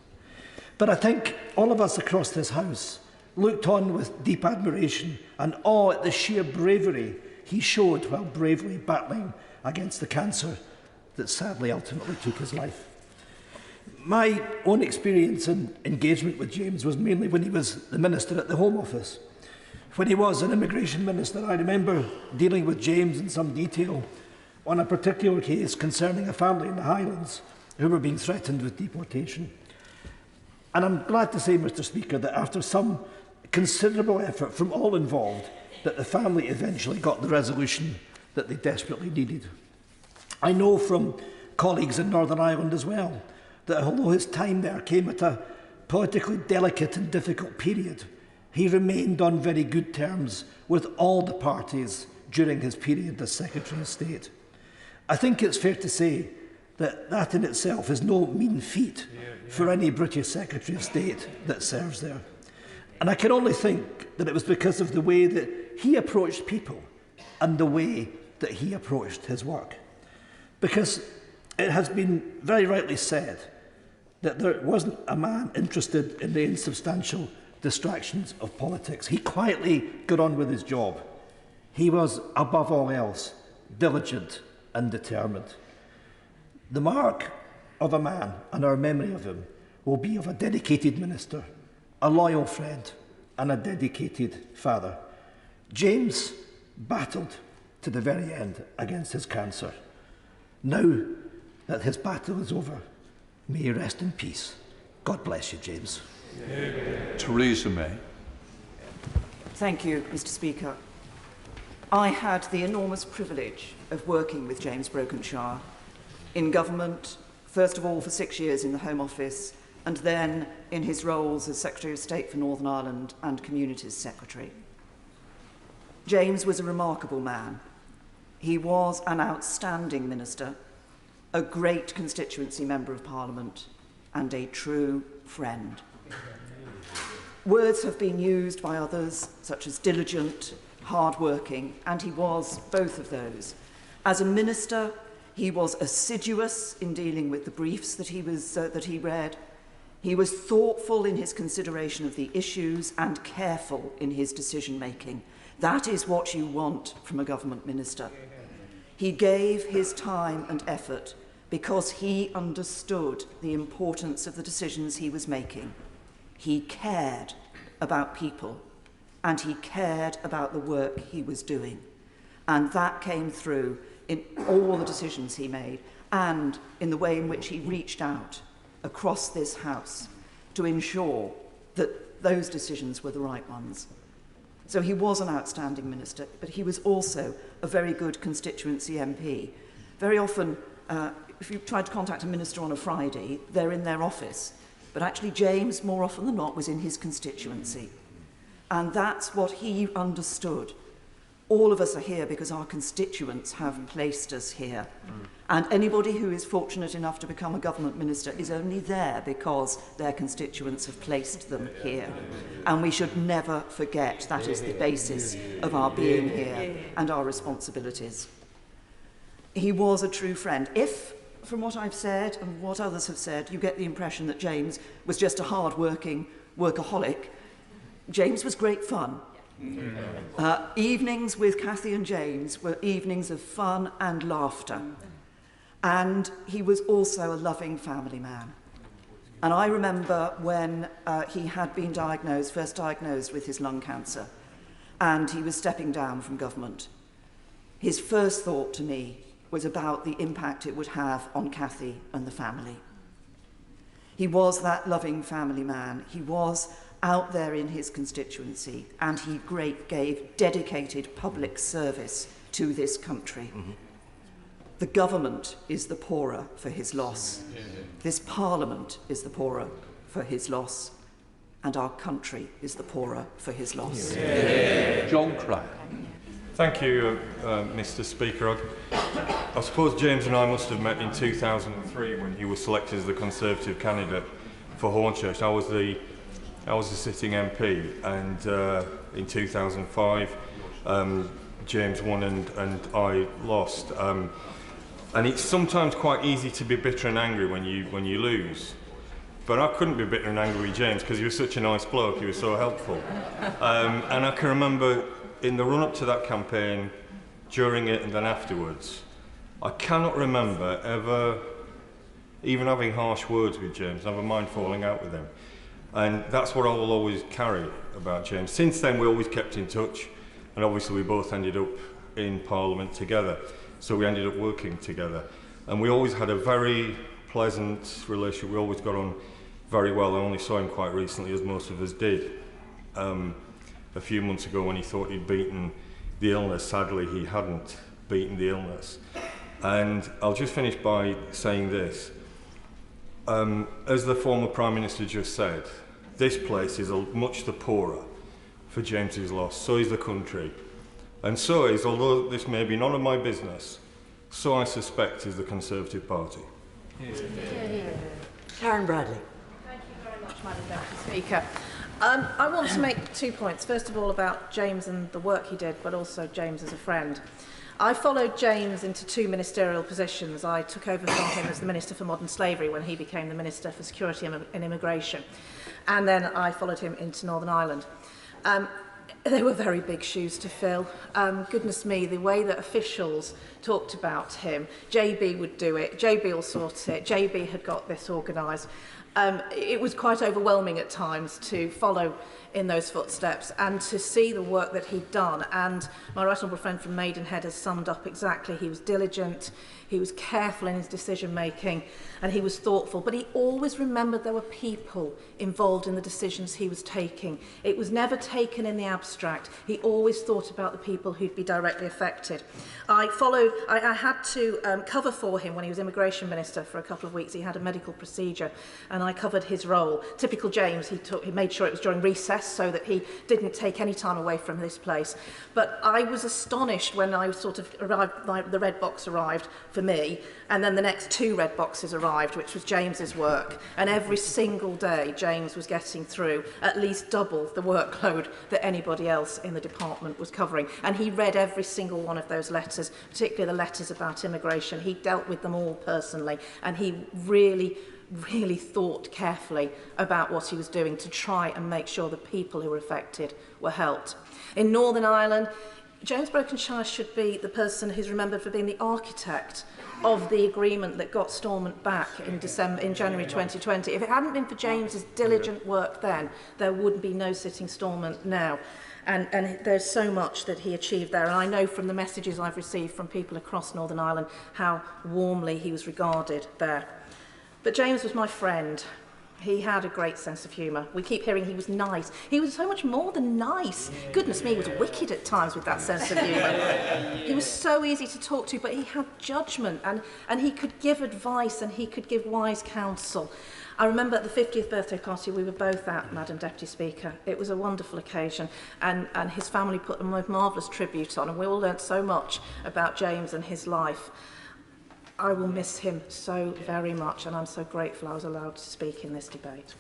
But I think all of us across this House looked on with deep admiration and awe at the sheer bravery he showed while bravely battling against the cancer that sadly ultimately took his life. My own experience and engagement with James was mainly when he was the Minister at the Home Office. When he was an Immigration Minister, I remember dealing with James in some detail on a particular case concerning a family in the Highlands who were being threatened with deportation. And I'm glad to say, Mr. Speaker, that after some considerable effort from all involved, that the family eventually got the resolution that they desperately needed. I know from colleagues in Northern Ireland as well that although his time there came at a politically delicate and difficult period, he remained on very good terms with all the parties during his period as Secretary of State. I think it's fair to say that that in itself is no mean feat for any British Secretary of State that serves there. And I can only think that it was because of the way that he approached people and the way that he approached his work. Because it has been very rightly said that there wasn't a man interested in the insubstantial distractions of politics. He quietly got on with his job. He was, above all else, diligent and determined. The mark of a man, and our memory of him, will be of a dedicated minister, a loyal friend, and a dedicated father. James battled to the very end against his cancer. Now that his battle is over, may he rest in peace. God bless you, James. Theresa May. Thank you, Mr. Speaker. I had the enormous privilege of working with James Brokenshire in government, first of all for 6 years in the Home Office, and then in his roles as Secretary of State for Northern Ireland and Communities Secretary. James was a remarkable man. He was an outstanding minister, a great constituency member of Parliament, and a true friend. Words have been used by others, such as diligent, hard-working, and he was both of those. As a minister, he was assiduous in dealing with the briefs that he read. He was thoughtful in his consideration of the issues and careful in his decision-making. That is what you want from a government minister. He gave his time and effort because he understood the importance of the decisions he was making. He cared about people, and he cared about the work he was doing. And that came through in all the decisions he made and in the way in which he reached out across this House to ensure that those decisions were the right ones. So he was an outstanding minister, but he was also a very good constituency MP. Very often, if you tried to contact a minister on a Friday, they're in their office. But actually, James, more often than not, was in his constituency. And that's what he understood. All of us are here because our constituents have placed us here. And anybody who is fortunate enough to become a government minister is only there because their constituents have placed them here. And we should never forget that is the basis of our being here and our responsibilities. He was a true friend. If, from what I've said and what others have said, you get the impression that James was just a hard-working workaholic, James was great fun. Evenings with Cathy and James were evenings of fun and laughter. And he was also a loving family man. And I remember when he had been first diagnosed with his lung cancer, and he was stepping down from government. His first thought to me was about the impact it would have on Cathy and the family. He was that loving family man. He was out there in his constituency, and he gave dedicated public service to this country. The government is the poorer for his loss. This Parliament is the poorer for his loss. And our country is the poorer for his loss. John Cryer. Thank you, Mr. Speaker. I suppose James and I must have met in 2003 when he was selected as the Conservative candidate for Hornchurch. I was the sitting MP, and in 2005, James won and I lost. And it's sometimes quite easy to be bitter and angry when you lose. But I couldn't be bitter and angry with James because he was such a nice bloke. He was so helpful. And I can remember in the run-up to that campaign, during it and then afterwards, I cannot remember ever even having harsh words with James, never mind falling out with him. And that's what I will always carry about James. Since then, we always kept in touch, and obviously we both ended up in Parliament together, so we ended up working together. And we always had a very pleasant relationship. We always got on very well. I only saw him quite recently, as most of us did, a few months ago when he thought he'd beaten the illness. Sadly, he hadn't beaten the illness. And I'll just finish by saying this. As the former Prime Minister just said, this place is much the poorer for James's loss. So is the country. And so is, although this may be none of my business, so I suspect is the Conservative Party. Karen Bradley. Thank you very much, Madam Deputy Speaker. I want to make 2 points. First of all, about James and the work he did, but also James as a friend. I followed James into 2 ministerial positions. I took over from him as the Minister for Modern Slavery when he became the Minister for Security and Immigration. And then I followed him into Northern Ireland. They were very big shoes to fill. Goodness me, the way that officials talked about him, JB would do it, JB will sort it, JB had got this organised. It was quite overwhelming at times to follow in those footsteps and to see the work that he'd done. And my right honourable friend from Maidenhead has summed up exactly. He was diligent, he was careful in his decision making, and he was thoughtful. But he always remembered there were people involved in the decisions he was taking. It was never taken in the abstract. He always thought about the people who'd be directly affected. I had to cover for him when he was Immigration Minister for a couple of weeks. He had a medical procedure and I covered his role. Typical James, he made sure it was during recess so that he didn't take any time away from this place. But I was astonished when I sort of arrived, the red box arrived for me, and then the next 2 red boxes arrived, which was James's work. And every single day, James was getting through at least double the workload that anybody else in the department was covering. And he read every single one of those letters, particularly the letters about immigration. He dealt with them all personally, and he really thought carefully about what he was doing to try and make sure the people who were affected were helped. In Northern Ireland, James Brokenshire should be the person who's remembered for being the architect of the agreement that got Stormont back in January 2020. If it hadn't been for James's diligent work then, there would be no sitting Stormont now. And there's so much that he achieved there. And I know from the messages I've received from people across Northern Ireland how warmly he was regarded there. But James was my friend. He had a great sense of humour. We keep hearing he was nice. He was so much more than nice. Goodness me, he was wicked at times with that sense of humour. He was so easy to talk to, but he had judgment, and he could give advice and he could give wise counsel. I remember at the 50th birthday party we were both at, Madam Deputy Speaker. It was a wonderful occasion, and his family put a most marvellous tribute on, and we all learnt so much about James and his life. I will miss him so very much, and I'm so grateful I was allowed to speak in this debate.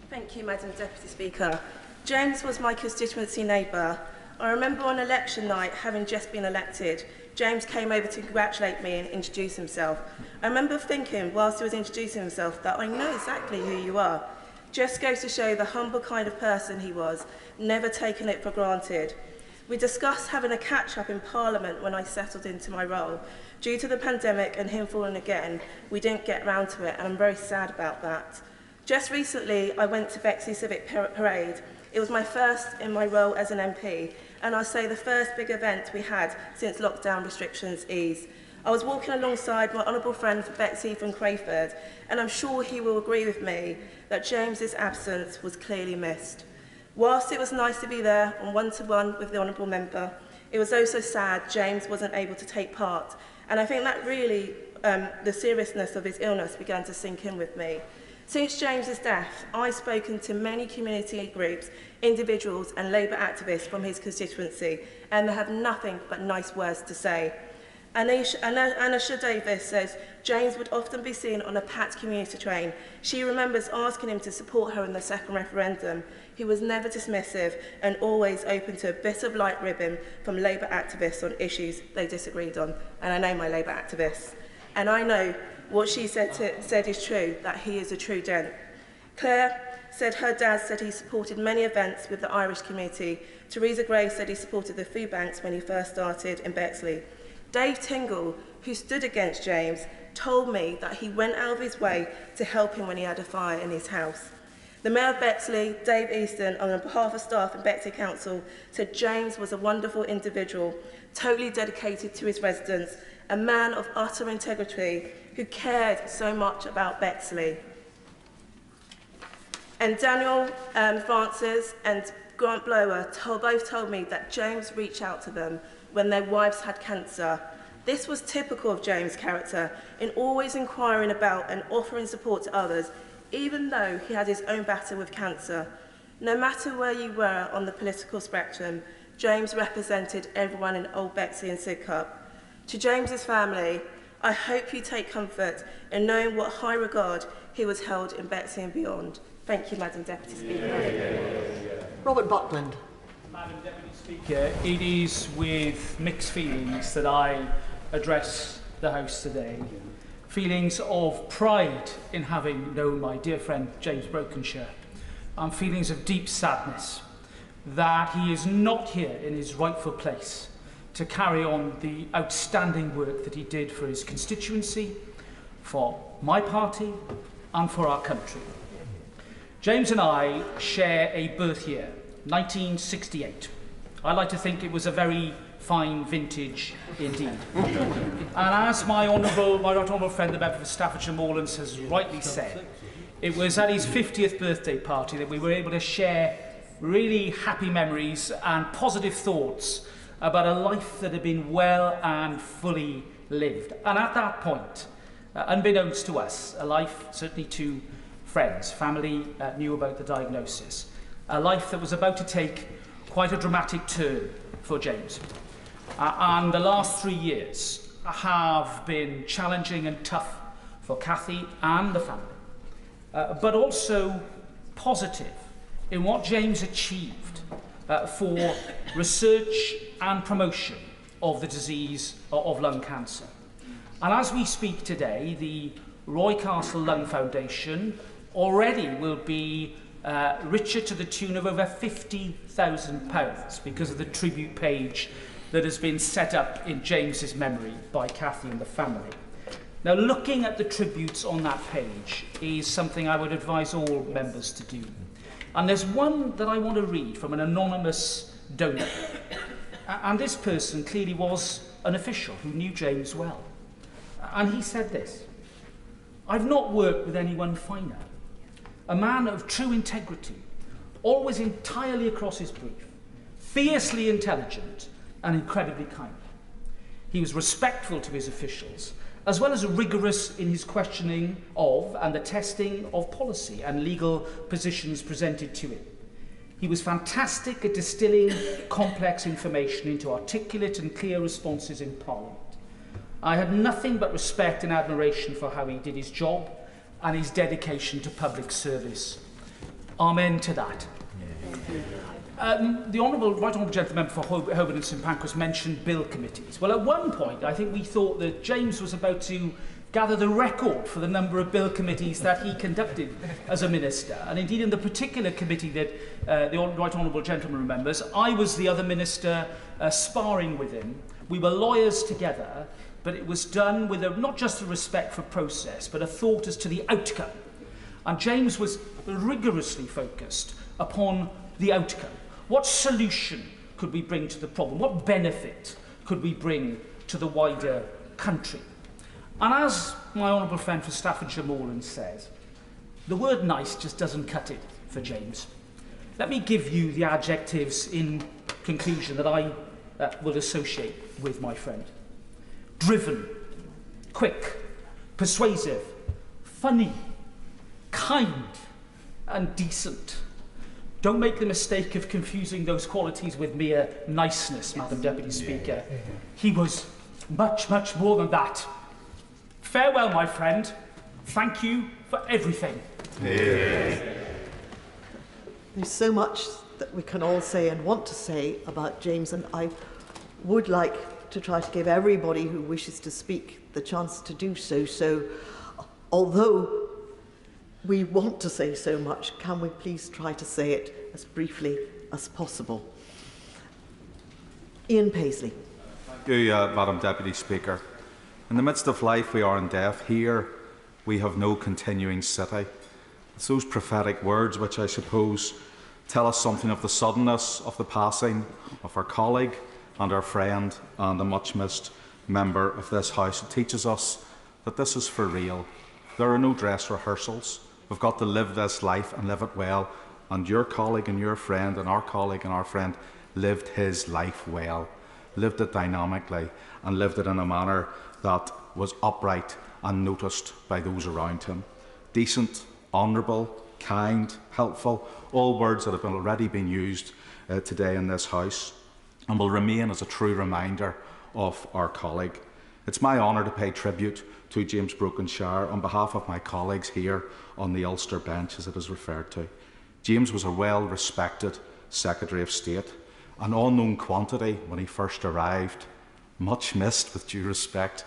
Thank you, Madam Deputy Speaker. James was my constituency neighbour. I remember on election night, having just been elected, James came over to congratulate me and introduce himself. I remember thinking, whilst he was introducing himself, that I know exactly who you are. Just goes to show the humble kind of person he was, never taking it for granted. We discussed having a catch-up in Parliament when I settled into my role. Due to the pandemic and him falling again, we didn't get round to it, and I'm very sad about that. Just recently, I went to Bexley Civic Parade. It was my first in my role as an MP, and I'll say the first big event we had since lockdown restrictions eased. I was walking alongside my honourable friend Betsy from Crayford, and I'm sure he will agree with me that James's absence was clearly missed. Whilst it was nice to be there on one-to-one with the honourable member, it was also sad James wasn't able to take part, and I think that really the seriousness of his illness began to sink in with me. Since James's death, I've spoken to many community groups, individuals and Labour activists from his constituency, and they have nothing but nice words to say. Anasha Davis says James would often be seen on a packed commuter train. She remembers asking him to support her in the second referendum. He was never dismissive and always open to a bit of light ribbon from Labour activists on issues they disagreed on. And I know my Labour activists. And I know what she said is true, that he is a true gent. Claire said her dad said he supported many events with the Irish community. Theresa Gray said he supported the food banks when he first started in Bexley. Dave Tingle, who stood against James, told me that he went out of his way to help him when he had a fire in his house. The Mayor of Bexley, Dave Easton, on behalf of staff in Bexley Council, said James was a wonderful individual, totally dedicated to his residents, a man of utter integrity who cared so much about Bexley. And Daniel Francis and Grant Blower both told me that James reached out to them when their wives had cancer. This was typical of James' character, in always inquiring about and offering support to others, even though he had his own battle with cancer. No matter where you were on the political spectrum, James represented everyone in Old Bexley and Sidcup. To James's family, I hope you take comfort in knowing what high regard he was held in Bexley and beyond. Thank you, Madam Deputy Speaker. Robert Buckland. Madam Deputy Speaker, it is with mixed feelings that I address the House today. Feelings of pride in having known my dear friend James Brokenshire, and feelings of deep sadness that he is not here in his rightful place to carry on the outstanding work that he did for his constituency, for my party, and for our country. James and I share a birth year, 1968. I like to think it was a very fine vintage indeed. And as my right honourable friend, the member for Staffordshire Moorlands, has rightly said, it was at his 50th birthday party that we were able to share really happy memories and positive thoughts about a life that had been well and fully lived. And at that point, unbeknownst to us, a life, certainly to friends, family knew about the diagnosis, a life that was about to take quite a dramatic turn for James. And the last 3 years have been challenging and tough for Cathy and the family, but also positive in what James achieved for research and promotion of the disease of lung cancer. And as we speak today, the Roy Castle Lung Foundation already will be richer to the tune of over £50,000 because of the tribute page that has been set up in James's memory by Cathy and the family. Now, looking at the tributes on that page is something I would advise all members to do. And there's one that I want to read from an anonymous donor. And this person clearly was an official who knew James well. And he said this: I've not worked with anyone finer. A man of true integrity, always entirely across his brief, fiercely intelligent and incredibly kind. He was respectful to his officials, as well as rigorous in his questioning of and the testing of policy and legal positions presented to him. He was fantastic at distilling complex information into articulate and clear responses in Parliament. I had nothing but respect and admiration for how he did his job and his dedication to public service. Amen to that. The Right Honourable Gentleman for Holborn and St Pancras mentioned bill committees. Well, at one point, I think we thought that James was about to gather the record for the number of bill committees that he conducted as a minister. And indeed, in the particular committee that the Right Honourable Gentleman remembers, I was the other minister sparring with him. We were lawyers together, but it was done with not just a respect for process, but a thought as to the outcome. And James was rigorously focused upon the outcome. What solution could we bring to the problem? What benefit could we bring to the wider country? And as my honourable friend for Staffordshire Moorland says, the word nice just doesn't cut it for James. Let me give you the adjectives in conclusion that I will associate with my friend. Driven, quick, persuasive, funny, kind and decent. Don't make the mistake of confusing those qualities with mere niceness, Madam Deputy Speaker. He was much, much more than that. Farewell, my friend. Thank you for everything. There's so much that we can all say and want to say about James, and I would like to try to give everybody who wishes to speak the chance to do so. So, although we want to say so much, can we please try to say it as briefly as possible? Ian Paisley. Thank you, Madam Deputy Speaker. In the midst of life we are in death. Here we have no continuing city. It's those prophetic words which I suppose tell us something of the suddenness of the passing of our colleague and our friend and a much missed member of this House. It teaches us that this is for real. There are no dress rehearsals. We've got to live this life and live it well. And your colleague and your friend and our colleague and our friend lived his life well, lived it dynamically and lived it in a manner that was upright and noticed by those around him. Decent, honourable, kind, helpful, all words that have already been used today in this House and will remain as a true reminder of our colleague. It's my honour to pay tribute to James Brokenshire on behalf of my colleagues here on the Ulster bench, as it is referred to. James was a well-respected Secretary of State, an unknown quantity when he first arrived, much missed with due respect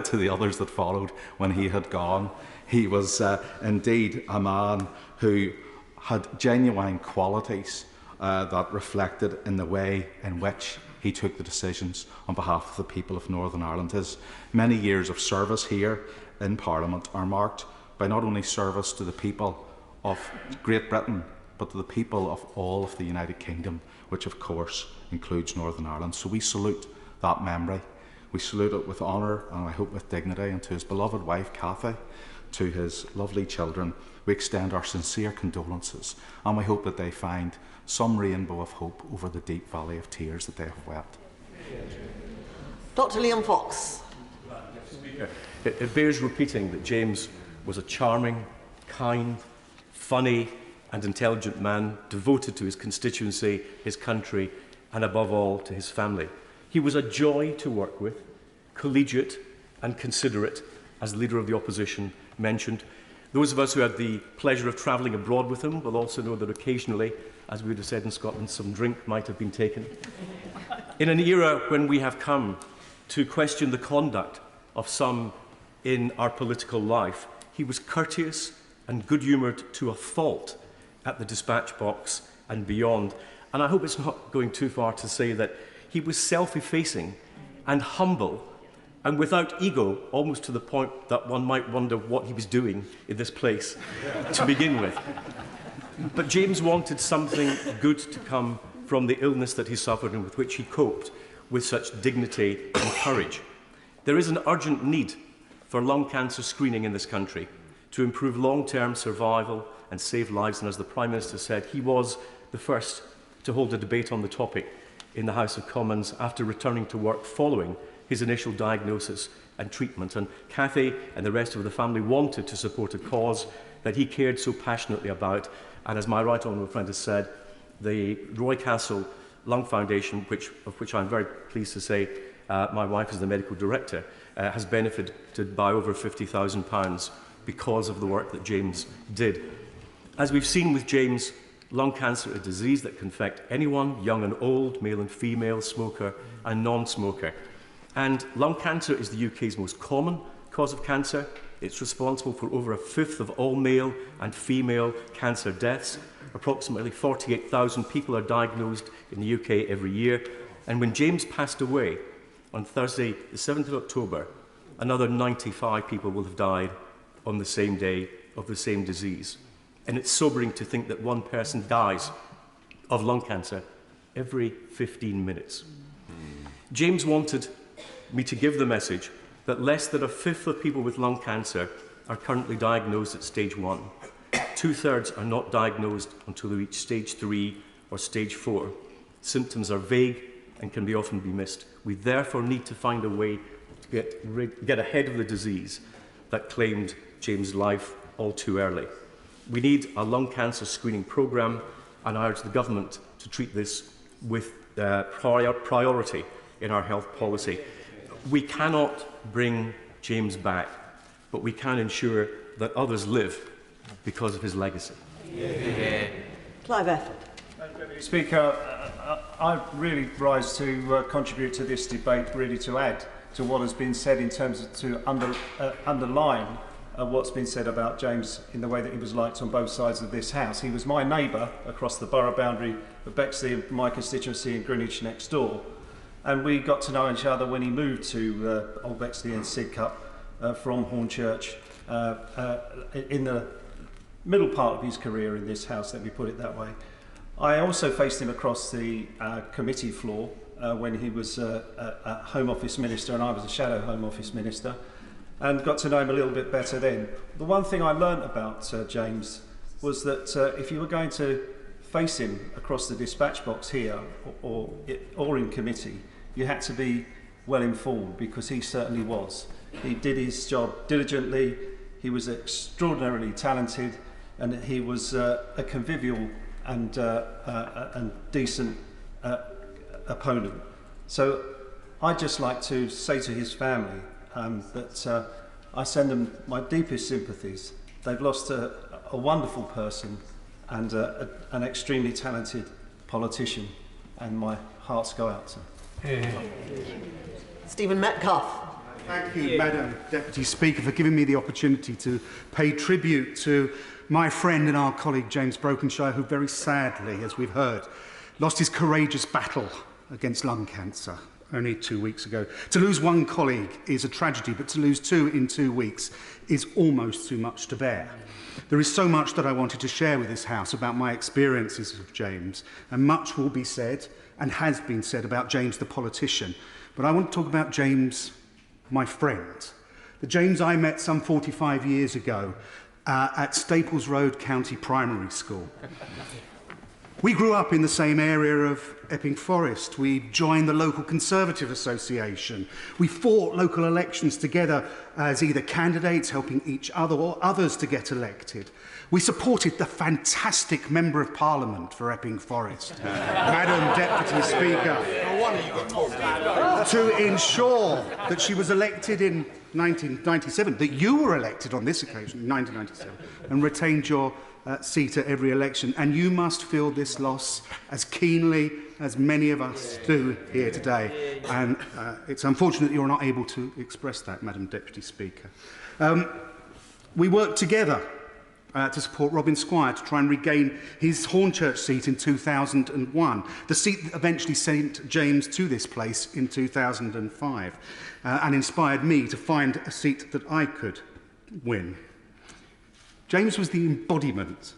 to the others that followed when he had gone. He was indeed a man who had genuine qualities that reflected in the way in which he took the decisions on behalf of the people of Northern Ireland. His many years of service here in Parliament are marked by not only service to the people of Great Britain, but to the people of all of the United Kingdom, which of course includes Northern Ireland. So we salute that memory. We salute it with honour and I hope with dignity, and to his beloved wife Cathy, to his lovely children, we extend our sincere condolences, and we hope that they find some rainbow of hope over the deep valley of tears that they have wept. Dr. Liam Fox. It bears repeating that James was a charming, kind, funny and intelligent man, devoted to his constituency, his country and above all to his family. He was a joy to work with, collegiate and considerate, as the Leader of the Opposition mentioned. Those of us who had the pleasure of travelling abroad with him will also know that occasionally, as we would have said in Scotland, some drink might have been taken. In an era when we have come to question the conduct of some in our political life, he was courteous and good-humoured to a fault at the dispatch box and beyond. And I hope it's not going too far to say that he was self-effacing and humble and without ego, almost to the point that one might wonder what he was doing in this place to begin with. But James wanted something good to come from the illness that he suffered and with which he coped with such dignity and courage. There is an urgent need for lung cancer screening in this country. to improve long-term survival and save lives. And as the Prime Minister said, he was the first to hold a debate on the topic in the House of Commons after returning to work following his initial diagnosis and treatment. And Cathy and the rest of the family wanted to support a cause that he cared so passionately about. And as my right honourable friend has said, the Roy Castle Lung Foundation, of which I'm very pleased to say my wife is the medical director, has benefited by over £50,000 because of the work that James did. As we've seen with James, lung cancer is a disease that can affect anyone, young and old, male and female, smoker and non-smoker. And lung cancer is the UK's most common cause of cancer. It's responsible for over 1/5 of all male and female cancer deaths. Approximately 48,000 people are diagnosed in the UK every year. And when James passed away on Thursday, the 7th of October, another 95 people will have died on the same day of the same disease. And it's sobering to think that one person dies of lung cancer every 15 minutes. James wanted me to give the message that less than 1/5 of people with lung cancer are currently diagnosed at stage 1. 2/3 are not diagnosed until they reach stage 3 or stage 4. Symptoms are vague and can often be missed. We therefore need to find a way to get ahead of the disease that claimed James' life all too early. We need a lung cancer screening programme, and I urge the government to treat this with priority in our health policy. We cannot bring James back, but we can ensure that others live because of his legacy. Yeah. Clive Efford. Speaker, I really rise to contribute to this debate, really to add to what has been said in terms of to underline what's been said about James in the way that he was liked on both sides of this House. He was my neighbour across the borough boundary of Bexley, my constituency in Greenwich next door. And we got to know each other when he moved to Old Bexley and Sidcup from Hornchurch in the middle part of his career in this House, let me put it that way. I also faced him across the committee floor when he was a Home Office Minister and I was a shadow Home Office Minister, and got to know him a little bit better then. The one thing I learnt about James was that if you were going to face him across the dispatch box here or in committee, you had to be well informed, because he certainly was. He did his job diligently, he was extraordinarily talented, and he was a convivial and decent opponent. So I'd just like to say to his family that I send them my deepest sympathies. They've lost a wonderful person and an extremely talented politician, and my hearts go out to him. Stephen Metcalfe. Thank you, Madam Deputy Speaker, for giving me the opportunity to pay tribute to my friend and our colleague James Brokenshire, who very sadly, as we've heard, lost his courageous battle against lung cancer only 2 weeks ago. To lose one colleague is a tragedy, but to lose two in 2 weeks is almost too much to bear. There is so much that I wanted to share with this House about my experiences of James, and much will be said and has been said about James the politician. But I want to talk about James, my friend. The James I met some 45 years ago at Staples Road County Primary School. We grew up in the same area of Epping Forest. We joined the local Conservative Association. We fought local elections together as either candidates helping each other or others to get elected. We supported the fantastic Member of Parliament for Epping Forest, Madam Deputy Speaker, to ensure that she was elected in 1997, that you were elected on this occasion in 1997, and retained your seat at every election. And you must feel this loss as keenly as many of us do here today. And it's unfortunate you're not able to express that, Madam Deputy Speaker. We worked together to support Robin Squire to try and regain his Hornchurch seat in 2001, the seat that eventually sent James to this place in 2005, and inspired me to find a seat that I could win. James was the embodiment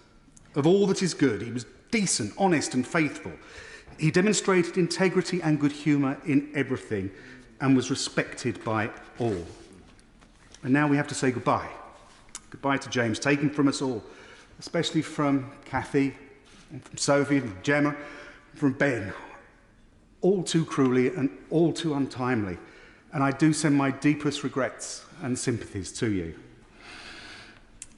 of all that is good. He was decent, honest and faithful. He demonstrated integrity and good humour in everything and was respected by all. And now we have to say goodbye. Goodbye to James, taken from us all, especially from Kathy, and from Sophie, and from Gemma, and from Ben. All too cruelly and all too untimely. And I do send my deepest regrets and sympathies to you.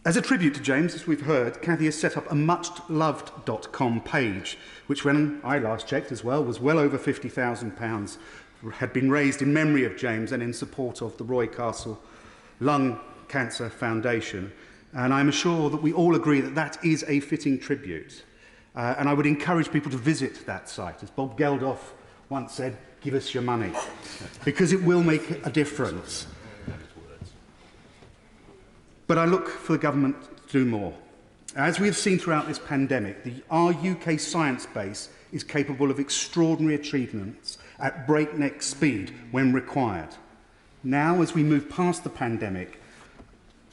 As a tribute to James, as we've heard, Kathy has set up a muchloved.com page, which when I last checked as well, was well over £50,000, had been raised in memory of James and in support of the Roy Castle Lung Cancer Foundation. And I'm sure that we all agree that that is a fitting tribute. And I would encourage people to visit that site. As Bob Geldof once said, give us your money, because it will make a difference. But I look for the government to do more. As we have seen throughout this pandemic, our UK science base is capable of extraordinary achievements at breakneck speed when required. Now, as we move past the pandemic,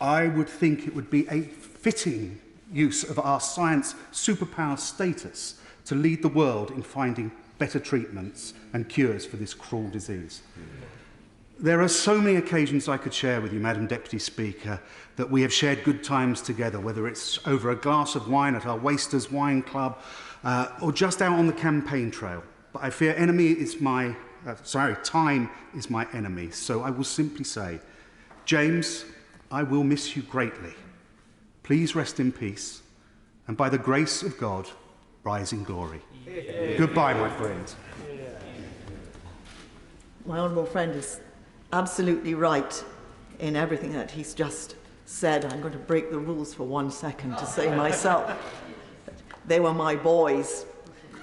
I would think it would be a fitting use of our science superpower status to lead the world in finding better treatments and cures for this cruel disease. There are so many occasions I could share with you, Madam Deputy Speaker, that we have shared good times together, whether it's over a glass of wine at our Wasters Wine Club or just out on the campaign trail. But I fear time is my enemy. So I will simply say, James, I will miss you greatly. Please rest in peace, and by the grace of God, rise in glory. Yeah. Goodbye, my friends. Yeah. My honourable friend is absolutely right in everything that he's just said. I'm going to break the rules for 1 second to say myself. They were my boys,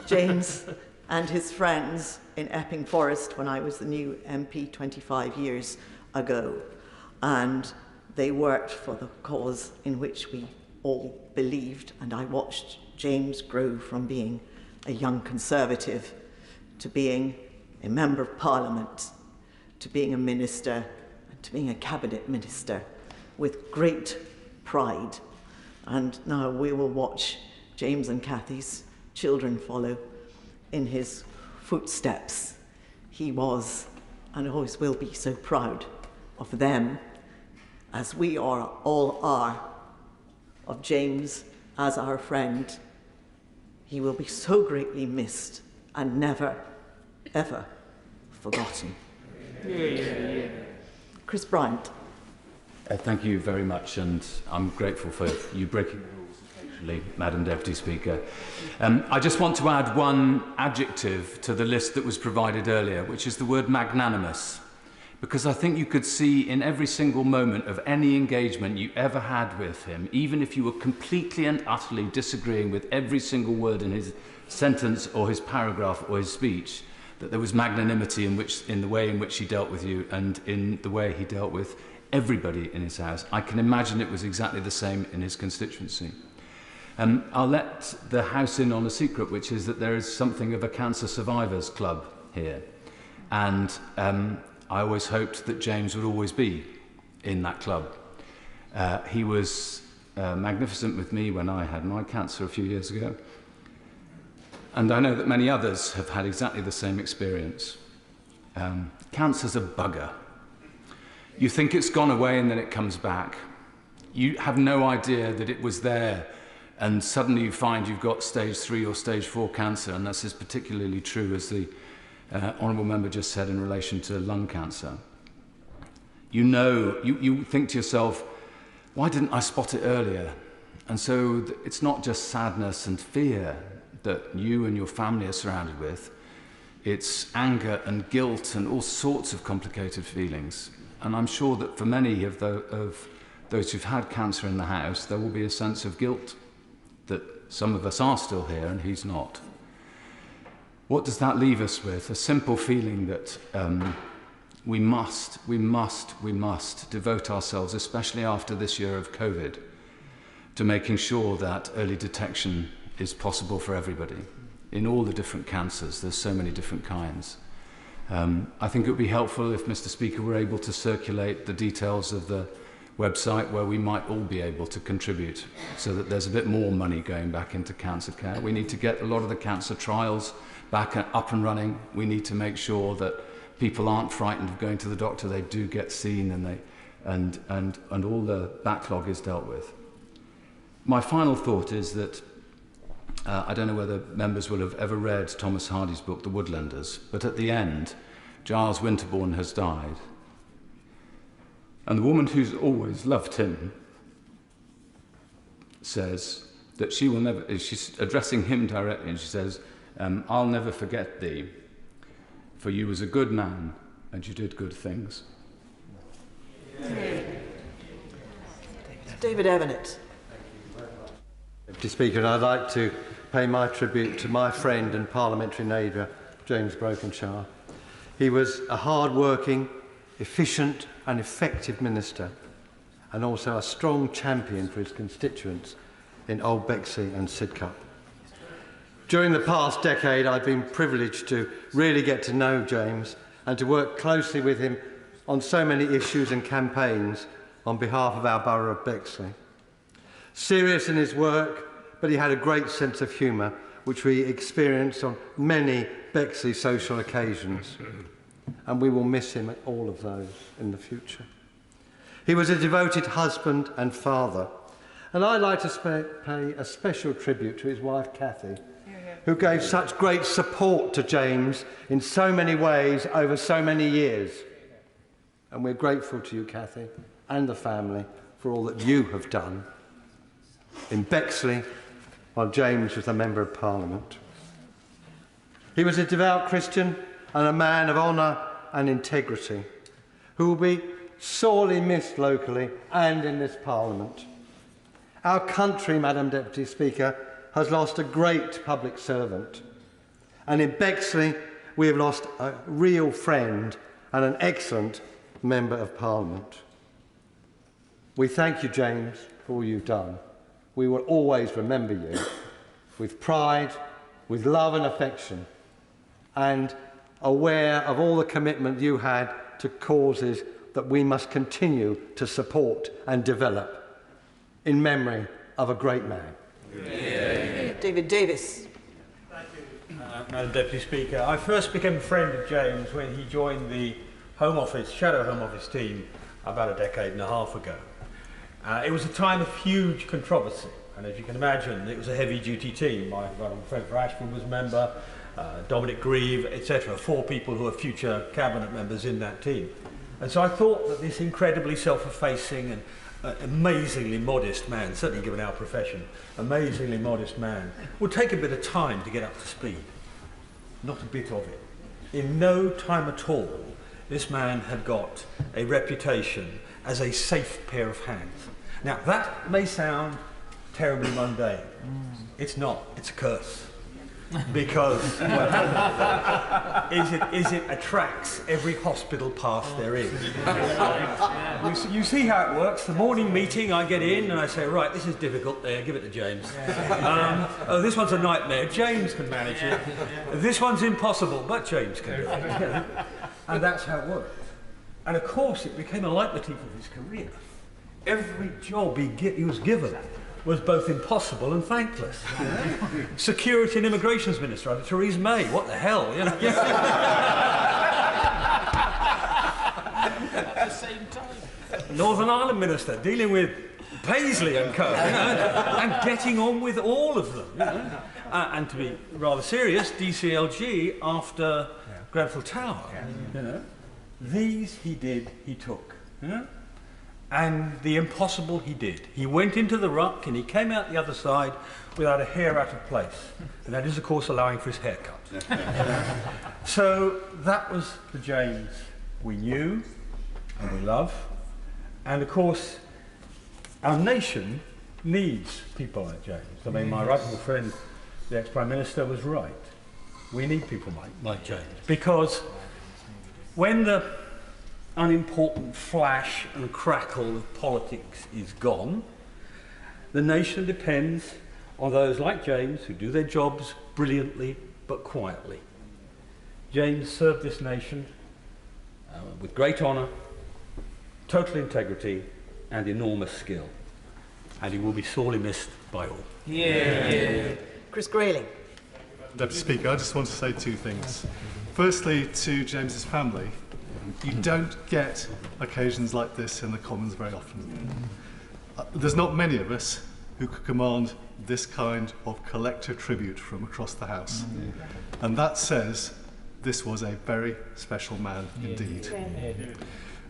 James and his friends in Epping Forest when I was the new MP 25 years ago. And they worked for the cause in which we all believed. And I watched James grow from being a young Conservative to being a Member of Parliament, to being a minister, and to being a cabinet minister with great pride. And now we will watch James and Kathy's children follow in his footsteps. He was and always will be so proud of them, as we all are of James as our friend. He will be so greatly missed and never, ever forgotten. Chris Bryant. Thank you very much, and I'm grateful for you breaking the rules occasionally, Madam Deputy Speaker. I just want to add one adjective to the list that was provided earlier, which is the word magnanimous, because I think you could see in every single moment of any engagement you ever had with him, even if you were completely and utterly disagreeing with every single word in his sentence or his paragraph or his speech, that there was magnanimity in the way in which he dealt with you and in the way he dealt with everybody in his house. I can imagine it was exactly the same in his constituency. I'll let the House in on a secret, which is that there is something of a cancer survivors club here. And I always hoped that James would always be in that club. He was magnificent with me when I had my cancer a few years ago. And I know that many others have had exactly the same experience. Cancer's a bugger. You think it's gone away and then it comes back. You have no idea that it was there, and suddenly you find you've got stage 3 or stage 4 cancer, and that's as particularly true as the Honourable Member just said in relation to lung cancer. You think to yourself, why didn't I spot it earlier? And so it's not just sadness and fear that you and your family are surrounded with. It's anger and guilt and all sorts of complicated feelings. And I'm sure that for many of those who've had cancer in the house, there will be a sense of guilt that some of us are still here and he's not. What does that leave us with? A simple feeling that we must devote ourselves, especially after this year of COVID, to making sure that early detection is possible for everybody. In all the different cancers, there's so many different kinds. I think it would be helpful if Mr. Speaker were able to circulate the details of the website where we might all be able to contribute, so that there's a bit more money going back into cancer care. We need to get a lot of the cancer trials back up and running. We need to make sure that people aren't frightened of going to the doctor. They do get seen and and all the backlog is dealt with. My final thought is that I don't know whether members will have ever read Thomas Hardy's book, The Woodlanders, but at the end, Giles Winterbourne has died. And the woman who's always loved him says that she will never, she's addressing him directly, and she says, I'll never forget thee, for you was a good man and you did good things. David Evanet. Deputy Speaker, I'd like to pay my tribute to my friend and parliamentary neighbour, James Brokenshire. He was a hard-working, efficient and effective minister, and also a strong champion for his constituents in Old Bexley and Sidcup. During the past decade, I've been privileged to really get to know James and to work closely with him on so many issues and campaigns on behalf of our borough of Bexley. Serious in his work, but he had a great sense of humour, which we experienced on many Bexley social occasions, and we will miss him at all of those in the future. He was a devoted husband and father, and I'd like to pay a special tribute to his wife, Cathy, who gave such great support to James in so many ways over so many years. And we're grateful to you, Cathy, and the family for all that you have done in Bexley while James was a Member of Parliament. He was a devout Christian and a man of honour and integrity who will be sorely missed locally and in this Parliament. Our country, Madam Deputy Speaker, has lost a great public servant, and in Bexley we have lost a real friend and an excellent Member of Parliament. We thank you, James, for all you've done. We will always remember you with pride, with love and affection, and aware of all the commitment you had to causes that we must continue to support and develop in memory of a great man. Yeah. David Davis. Thank you, Madam Deputy Speaker. I first became a friend of James when he joined the Home Office, Shadow Home Office team about a decade and a half ago. It was a time of huge controversy, and as you can imagine, it was a heavy-duty team. My friend Ashford was a member, Dominic Grieve, etc. 4 people who are future cabinet members in that team. And so I thought that this incredibly self-effacing and amazingly modest man, certainly given our profession, amazingly modest man, would take a bit of time to get up to speed. Not a bit of it. In no time at all, this man had got a reputation as a safe pair of hands. Now, that may sound terribly mundane. It's not. It's a curse. Because it attracts every hospital pass there is. You see how it works. The morning meeting, I get in and I say, right, this is difficult. There, give it to James. Oh, this one's a nightmare. James can manage it. This one's impossible, but James can do it. And that's how it worked. And of course, it became a leitmotif of his career. Every job he was given was both impossible and thankless. You know? Security and Immigrations Minister under Theresa May. What the hell? You know? At the same time. Northern Ireland Minister dealing with Paisley and co. You know? And getting on with all of them. You know? And to be rather serious, DCLG after Grenfell Tower. You know? These he did, he took. You know? And the impossible he did. He went into the ruck and he came out the other side without a hair out of place. And that is, of course, allowing for his haircut. So that was the James we knew and we love. And, of course, our nation needs people like James. I mean, my right honourable friend, the ex-Prime Minister, was right. We need people like James. Because when the unimportant flash and crackle of politics is gone, the nation depends on those like James who do their jobs brilliantly but quietly. James served this nation with great honour, total integrity and enormous skill, and he will be sorely missed by all. Yeah. Chris Grayling. Deputy Speaker, I just want to say 2 things. Firstly, to James's family, You don't get occasions like this in the Commons very often. There's not many of us who could command this kind of collective tribute from across the House. And that says this was a very special man indeed.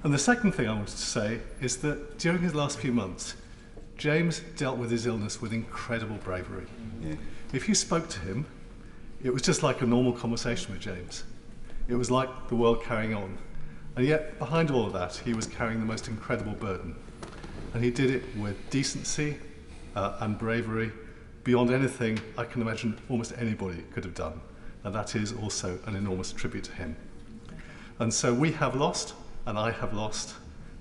And the second thing I wanted to say is that during his last few months, James dealt with his illness with incredible bravery. If you spoke to him, it was just like a normal conversation with James. It was like the world carrying on. And yet, behind all of that, he was carrying the most incredible burden. And he did it with decency and bravery beyond anything I can imagine almost anybody could have done. And that is also an enormous tribute to him. And so we have lost, and I have lost,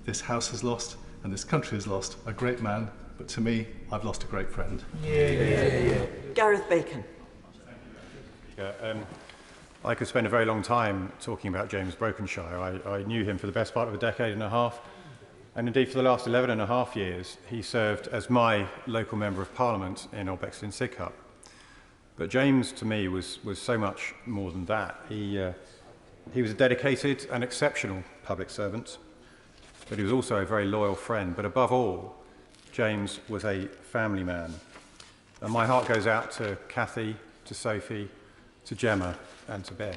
this House has lost, and this country has lost a great man, but to me, I've lost a great friend. Gareth Bacon. I could spend a very long time talking about James Brokenshire. I knew him for the best part of a decade and a half, and indeed for the last 11 and a half years, he served as my local Member of Parliament in Old Bexley Sidcup. But James, to me, was so much more than that. He was a dedicated and exceptional public servant, but he was also a very loyal friend. But above all, James was a family man. And my heart goes out to Cathy, to Sophie, to Gemma, and to Ben.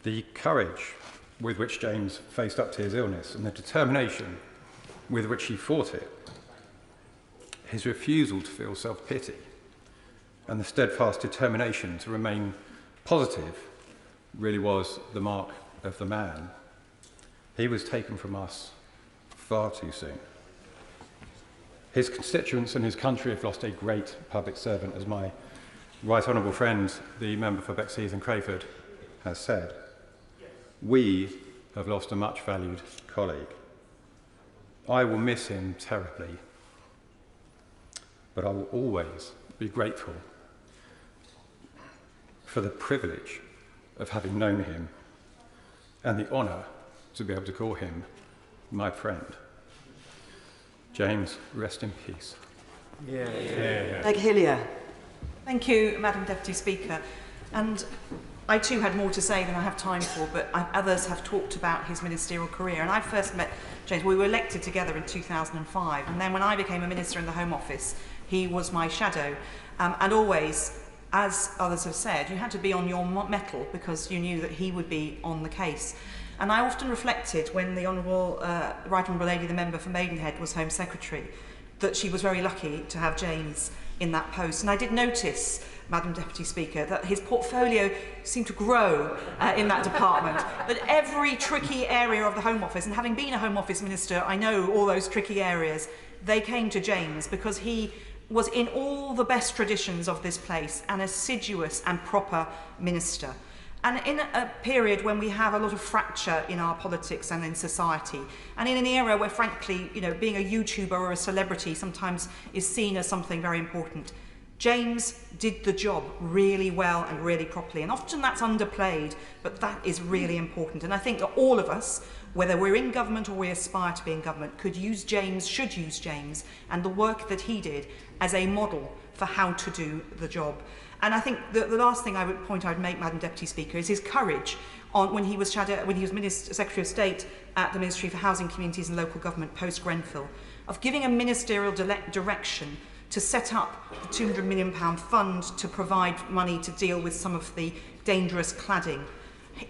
The courage with which James faced up to his illness and the determination with which he fought it, his refusal to feel self-pity, and the steadfast determination to remain positive really was the mark of the man. He was taken from us far too soon. His constituents and his country have lost a great public servant, as my right honourable friend, the member for Bexheath and Crayford, has said. We have lost a much valued colleague. I will miss him terribly, but I will always be grateful for the privilege of having known him and the honour to be able to call him my friend. James, rest in peace. Meg Hillier. Thank you, Madam Deputy Speaker. And I too had more to say than I have time for, but others have talked about his ministerial career. And I first met James, we were elected together in 2005. And then when I became a minister in the Home Office, he was my shadow. And always, as others have said, you had to be on your mettle because you knew that he would be on the case. And I often reflected when the Right Honourable Lady, the member for Maidenhead, was Home Secretary, that she was very lucky to have James in that post. And I did notice, Madam Deputy Speaker, that his portfolio seemed to grow in that department. That every tricky area of the Home Office, and having been a Home Office Minister, I know all those tricky areas, they came to James because he was in all the best traditions of this place, an assiduous and proper minister. And in a period when we have a lot of fracture in our politics and in society, and in an era where, frankly, being a YouTuber or a celebrity sometimes is seen as something very important, James did the job really well and really properly. And often that's underplayed, but that is really important. And I think that all of us, whether we're in government or we aspire to be in government, should use James and the work that he did as a model for how to do the job. And I think the last thing I would make, Madam Deputy Speaker, is his courage when he was Secretary of State at the Ministry for Housing, Communities and Local Government post Grenfell, of giving a ministerial direction to set up the £200 million fund to provide money to deal with some of the dangerous cladding.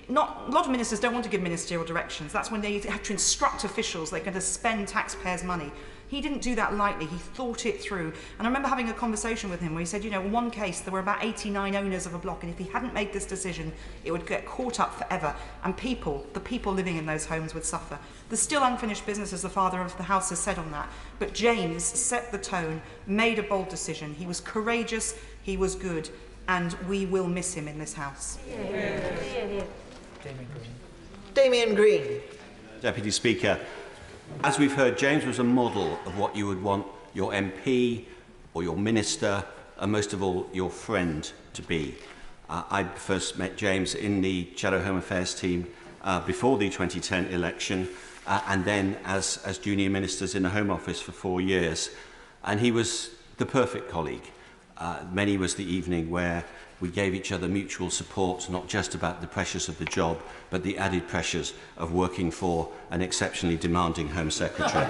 A lot of ministers don't want to give ministerial directions. That's when they have to instruct officials they're going to spend taxpayers' money. He didn't do that lightly. He thought it through. And I remember having a conversation with him where he said, in one case, there were about 89 owners of a block, and if he hadn't made this decision, it would get caught up forever, and the people living in those homes would suffer. There's still unfinished business, as the father of the house has said on that. But James set the tone, made a bold decision. He was courageous, he was good, and we will miss him in this house. Damien Green. Deputy Speaker, as we've heard, James was a model of what you would want your MP or your minister, and most of all, your friend to be. I first met James in the Shadow Home Affairs team before the 2010 election, and then as junior ministers in the Home Office for 4 years. And he was the perfect colleague. Many was the evening where we gave each other mutual support, not just about the pressures of the job, but the added pressures of working for an exceptionally demanding Home Secretary.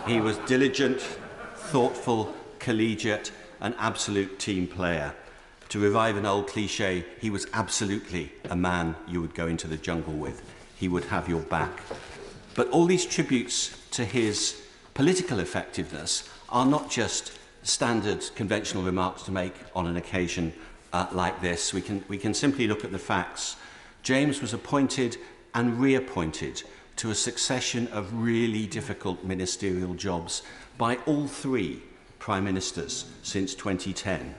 He was diligent, thoughtful, collegiate, an absolute team player. To revive an old cliche, he was absolutely a man you would go into the jungle with. He would have your back. But all these tributes to his political effectiveness are not just standard conventional remarks to make on an occasion like this. We can simply look at the facts. James was appointed and reappointed to a succession of really difficult ministerial jobs by all three Prime Ministers since 2010.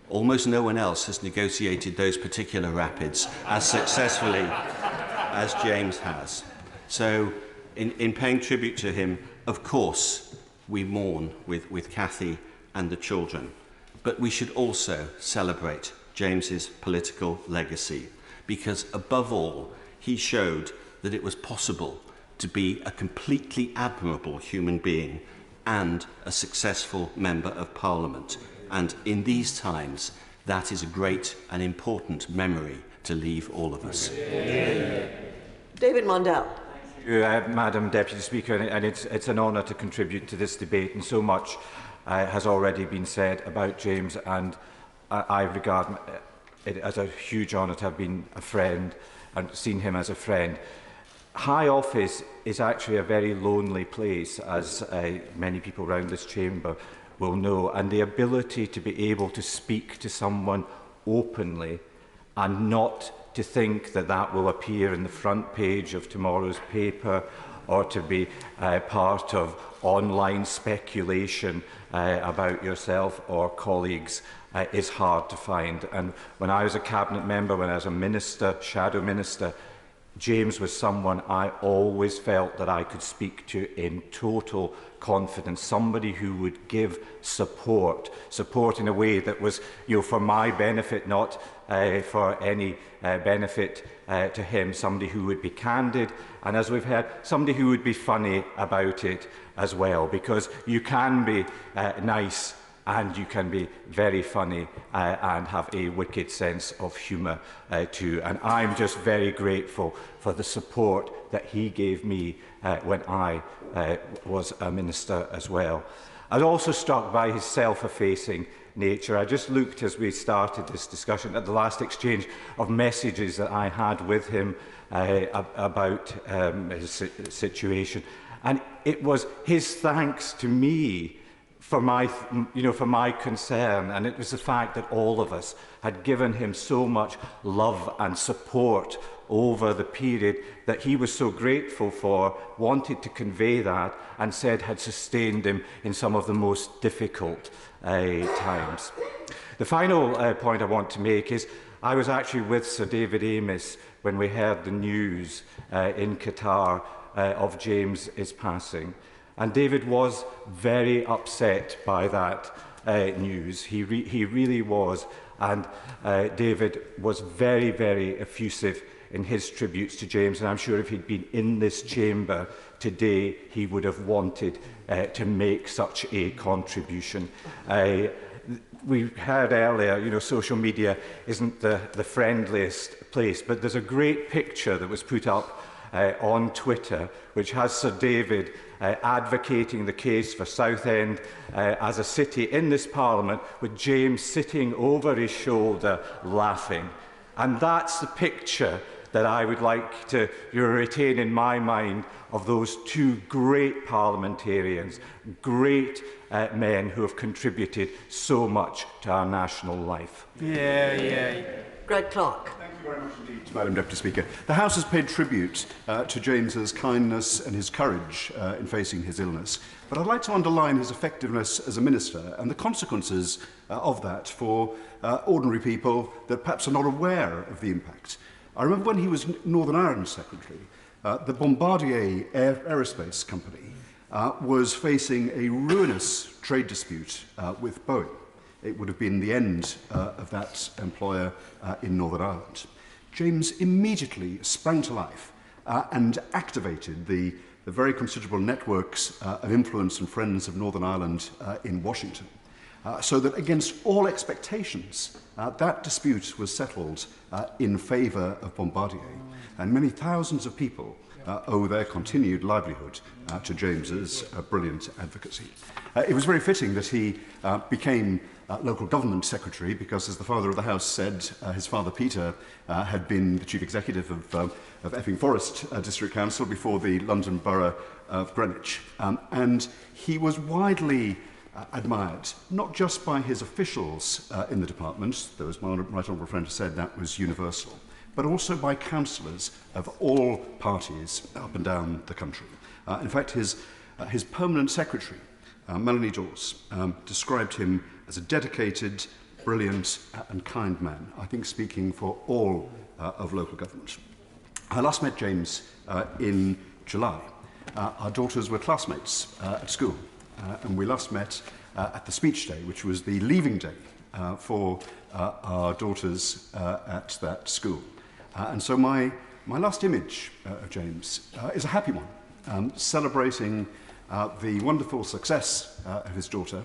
Almost no one else has negotiated those particular rapids as successfully as James has. So, in paying tribute to him, of course, we mourn with Cathy and the children. But we should also celebrate James's political legacy, because above all, he showed that it was possible to be a completely admirable human being and a successful member of Parliament. And in these times, that is a great and important memory to leave all of us. David Mundell. Madam Deputy Speaker, and it's an honour to contribute to this debate, and so much has already been said about James, and I regard it as a huge honour to have been a friend and seen him as a friend. High office is actually a very lonely place, as many people around this chamber will know, and the ability to be able to speak to someone openly and not to think that that will appear in the front page of tomorrow's paper or to be part of online speculation about yourself or colleagues is hard to find. And when I was a cabinet member, when I was a minister, shadow minister, James was someone I always felt that I could speak to in total confidence, somebody who would give support in a way that was, for my benefit, not for any benefit to him, somebody who would be candid, and as we've heard, somebody who would be funny about it as well, because you can be nice and you can be very funny and have a wicked sense of humour too. And I'm just very grateful for the support that he gave me when I was a minister as well. I was also struck by his self-effacing nature. I just looked as we started this discussion at the last exchange of messages that I had with him about his situation. And it was his thanks to me for my concern, and it was the fact that all of us had given him so much love and support over the period that he was so grateful for, wanted to convey that, and said had sustained him in some of the most difficult times. The final point I want to make is I was actually with Sir David Amess when we heard the news in Qatar of James's passing. And David was very upset by that news. He really was. And David was very, very effusive in his tributes to James. And I'm sure if he'd been in this chamber today, he would have wanted to make such a contribution. We heard earlier, social media isn't the friendliest place, but there's a great picture that was put up on Twitter, which has Sir David advocating the case for Southend as a city in this Parliament, with James sitting over his shoulder laughing. And that's the picture that I would like to retain in my mind of those two great parliamentarians, great men who have contributed so much to our national life. Greg Clark. Thank you very much indeed, Madam Deputy Speaker. The House has paid tribute to James's kindness and his courage in facing his illness, but I'd like to underline his effectiveness as a minister and the consequences of that for ordinary people that perhaps are not aware of the impact. I remember when he was Northern Ireland Secretary, the Bombardier Aerospace Company was facing a ruinous trade dispute with Boeing. It would have been the end of that employer in Northern Ireland. James immediately sprang to life and activated the very considerable networks of influence and friends of Northern Ireland in Washington. so that against all expectations, that dispute was settled in favour of Bombardier, and many thousands of people owe their continued livelihood to James's brilliant advocacy. It was very fitting that he became local government secretary because, as the father of the house said, his father Peter had been the chief executive of Epping Forest District Council before the London Borough of Greenwich. And he was widely admired, not just by his officials in the department, though as my right honourable friend has said, that was universal, but also by councillors of all parties up and down the country. In fact, his permanent secretary, Melanie Dawes, described him as a dedicated, brilliant and kind man, I think speaking for all of local government. I last met James in July. Our daughters were classmates at school, and we last met at the speech day, which was the leaving day for our daughters at that school. And so my last image of James is a happy one, celebrating the wonderful success of his daughter,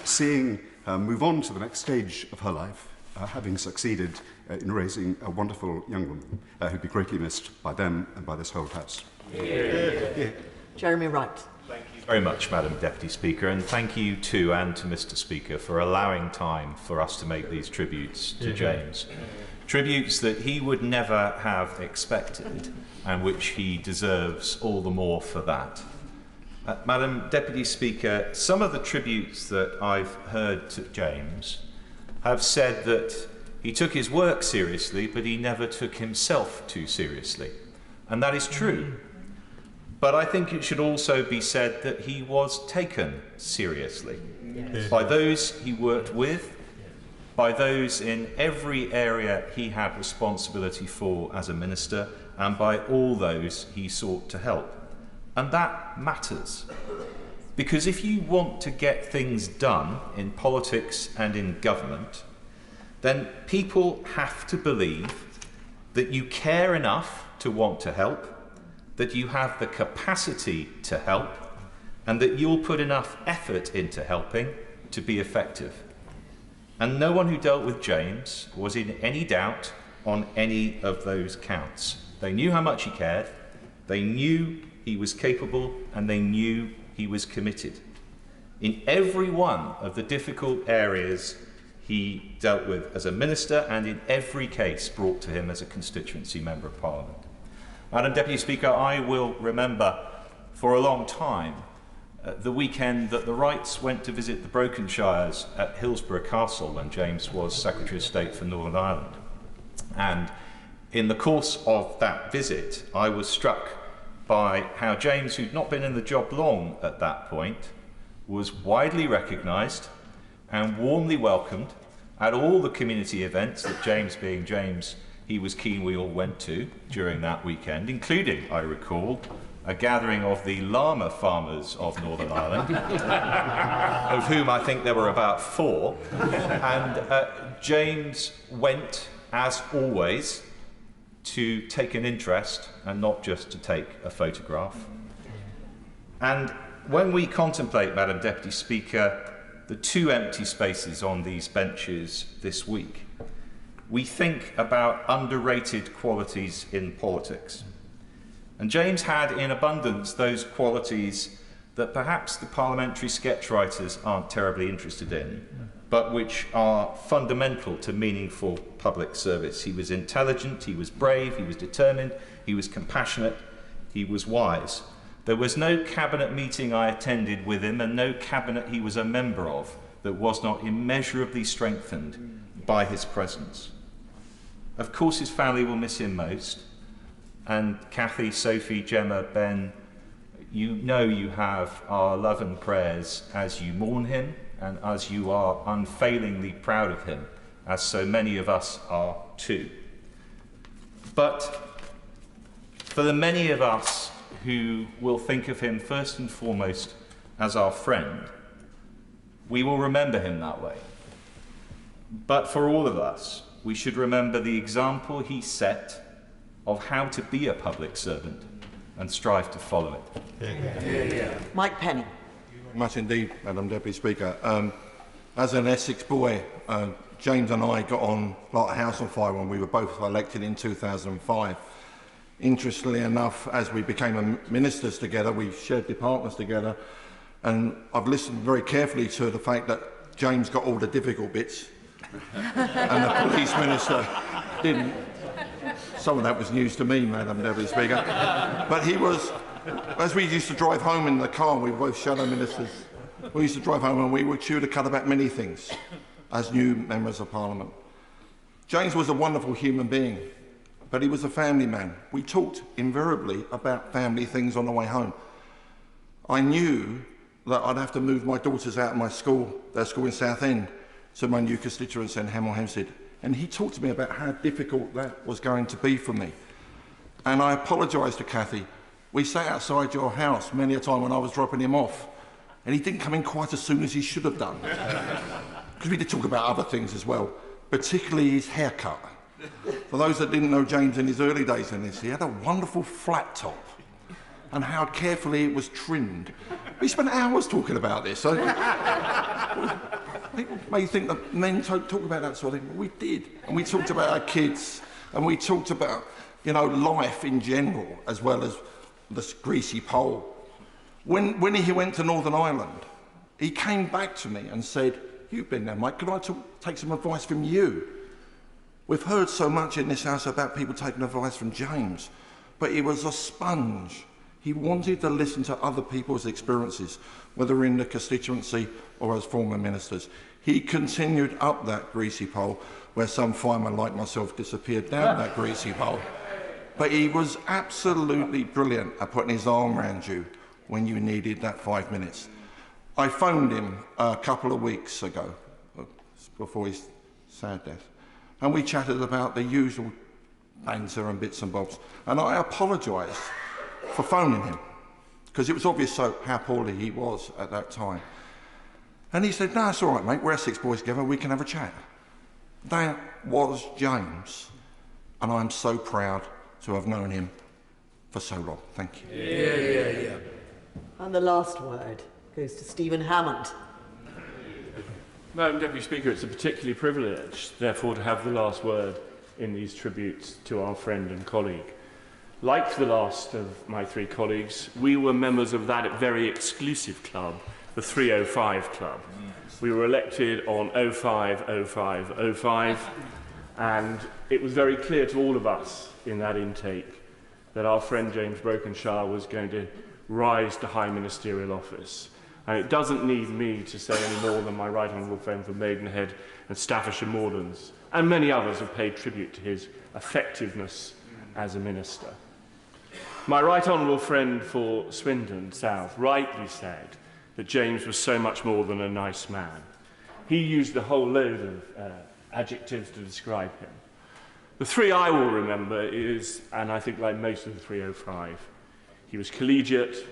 seeing her move on to the next stage of her life, having succeeded in raising a wonderful young woman who'd be greatly missed by them and by this whole house. Jeremy Wright. Thank you very much, Madam Deputy Speaker, and thank you to and to Mr. Speaker for allowing time for us to make these tributes to James. Tributes that he would never have expected and which he deserves all the more for that. Madam Deputy Speaker, some of the tributes that I've heard to James have said that he took his work seriously, but he never took himself too seriously. And that is true. But I think it should also be said that he was taken seriously by those he worked with, by those in every area he had responsibility for as a minister, and by all those he sought to help. And that matters. Because if you want to get things done in politics and in government, then people have to believe that you care enough to want to help, that you have the capacity to help, and that you'll put enough effort into helping to be effective. And no one who dealt with James was in any doubt on any of those counts. They knew how much he cared, they knew he was capable, and they knew he was committed. In every one of the difficult areas he dealt with as a minister, and in every case brought to him as a constituency member of Parliament. Madam Deputy Speaker, I will remember for a long time the weekend that the Wrights went to visit the Brokenshires at Hillsborough Castle when James was Secretary of State for Northern Ireland. And in the course of that visit, I was struck by how James, who'd not been in the job long at that point, was widely recognised and warmly welcomed at all the community events that James, being James, he was keen we all went to during that weekend, including, I recall, a gathering of the llama farmers of Northern Ireland, of whom I think there were about 4. And James went, as always, to take an interest and not just to take a photograph. And when we contemplate, Madam Deputy Speaker, the 2 empty spaces on these benches this week, we think about underrated qualities in politics. And James had in abundance those qualities that perhaps the parliamentary sketch writers aren't terribly interested in, but which are fundamental to meaningful public service. He was intelligent, he was brave, he was determined, he was compassionate, he was wise. There was no cabinet meeting I attended with him, and no cabinet he was a member of, that was not immeasurably strengthened by his presence. Of course his family will miss him most, and Cathy, Sophie, Gemma, Ben, you know you have our love and prayers as you mourn him, and as you are unfailingly proud of him, as so many of us are too. But for the many of us who will think of him first and foremost as our friend, we will remember him that way. But for all of us, we should remember the example he set of how to be a public servant and strive to follow it. Mike Penny. Much indeed, Madam Deputy Speaker. As an Essex boy, James and I got on like a house on fire when we were both elected in 2005. Interestingly enough, as we became ministers together, we shared departments together, and I've listened very carefully to the fact that James got all the difficult bits and the police minister didn't. Some of that was news to me, Madam Deputy Speaker. But he was, as we used to drive home in the car, we were both shadow ministers, we used to drive home and we would chew the cud about many things as new members of Parliament. James was a wonderful human being, but he was a family man. We talked invariably about family things on the way home. I knew that I'd have to move my daughters out of my school, their school in Southend, to my new constituency in Hemel Hempstead. And he talked to me about how difficult that was going to be for me. And I apologised to Cathy. We sat outside your house many a time when I was dropping him off, and he didn't come in quite as soon as he should have done. Because we did talk about other things as well, particularly his haircut. For those that didn't know James in his early days in this, he had a wonderful flat top, and how carefully it was trimmed. We spent hours talking about this. So people may think that men don't talk about that sort of thing, but we did. And we talked about our kids, and we talked about, you know, life in general, as well as this greasy pole. When he went to Northern Ireland, he came back to me and said, "You've been there, mate, can I take some advice from you? We've heard so much in this house about people taking advice from James, but he was a sponge. He wanted to listen to other people's experiences, whether in the constituency or as former ministers. He continued up that greasy pole, where some firemen like myself disappeared down that greasy pole. But he was absolutely brilliant at putting his arm around you when you needed that 5 minutes. I phoned him a couple of weeks ago, before his sad death, and we chatted about the usual banter and bits and bobs. And I apologised for phoning him, because it was obvious how poorly he was at that time. And he said, "No, it's all right, mate, we're Essex boys together, we can have a chat." That was James, and I'm so proud to have known him for so long. Thank you. Yeah. And the last word goes to Stephen Hammond. Madam Deputy Speaker, it's a particularly privilege, therefore, to have the last word in these tributes to our friend and colleague. Like the last of my three colleagues, we were members of that very exclusive club, the 305 Club. We were elected on 05, and it was very clear to all of us in that intake that our friend James Brokenshire was going to rise to high ministerial office. And it doesn't need me to say any more than my right honourable friend from Maidenhead and Staffordshire Moorlands, and many others have paid tribute to his effectiveness as a minister. My right honourable friend for Swindon South rightly said that James was so much more than a nice man. He used a whole load of adjectives to describe him. The three I will remember is, and I think like most of the 305, he was collegiate,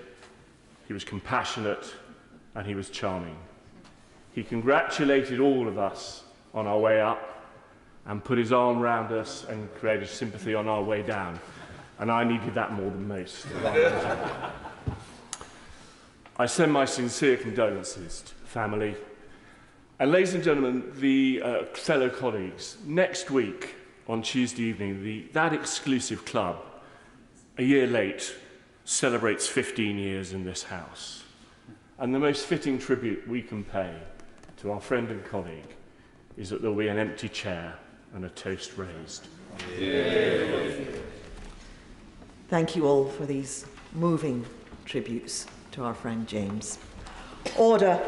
he was compassionate, and he was charming. He congratulated all of us on our way up and put his arm round us and created sympathy on our way down. And I needed that more than most. I send my sincere condolences to the family. And ladies and gentlemen, the fellow colleagues, next week on Tuesday evening, that exclusive club, a year late, celebrates 15 years in this house. And the most fitting tribute we can pay to our friend and colleague is that there will be an empty chair and a toast raised. Yeah. Thank you all for these moving tributes to our friend James. Order.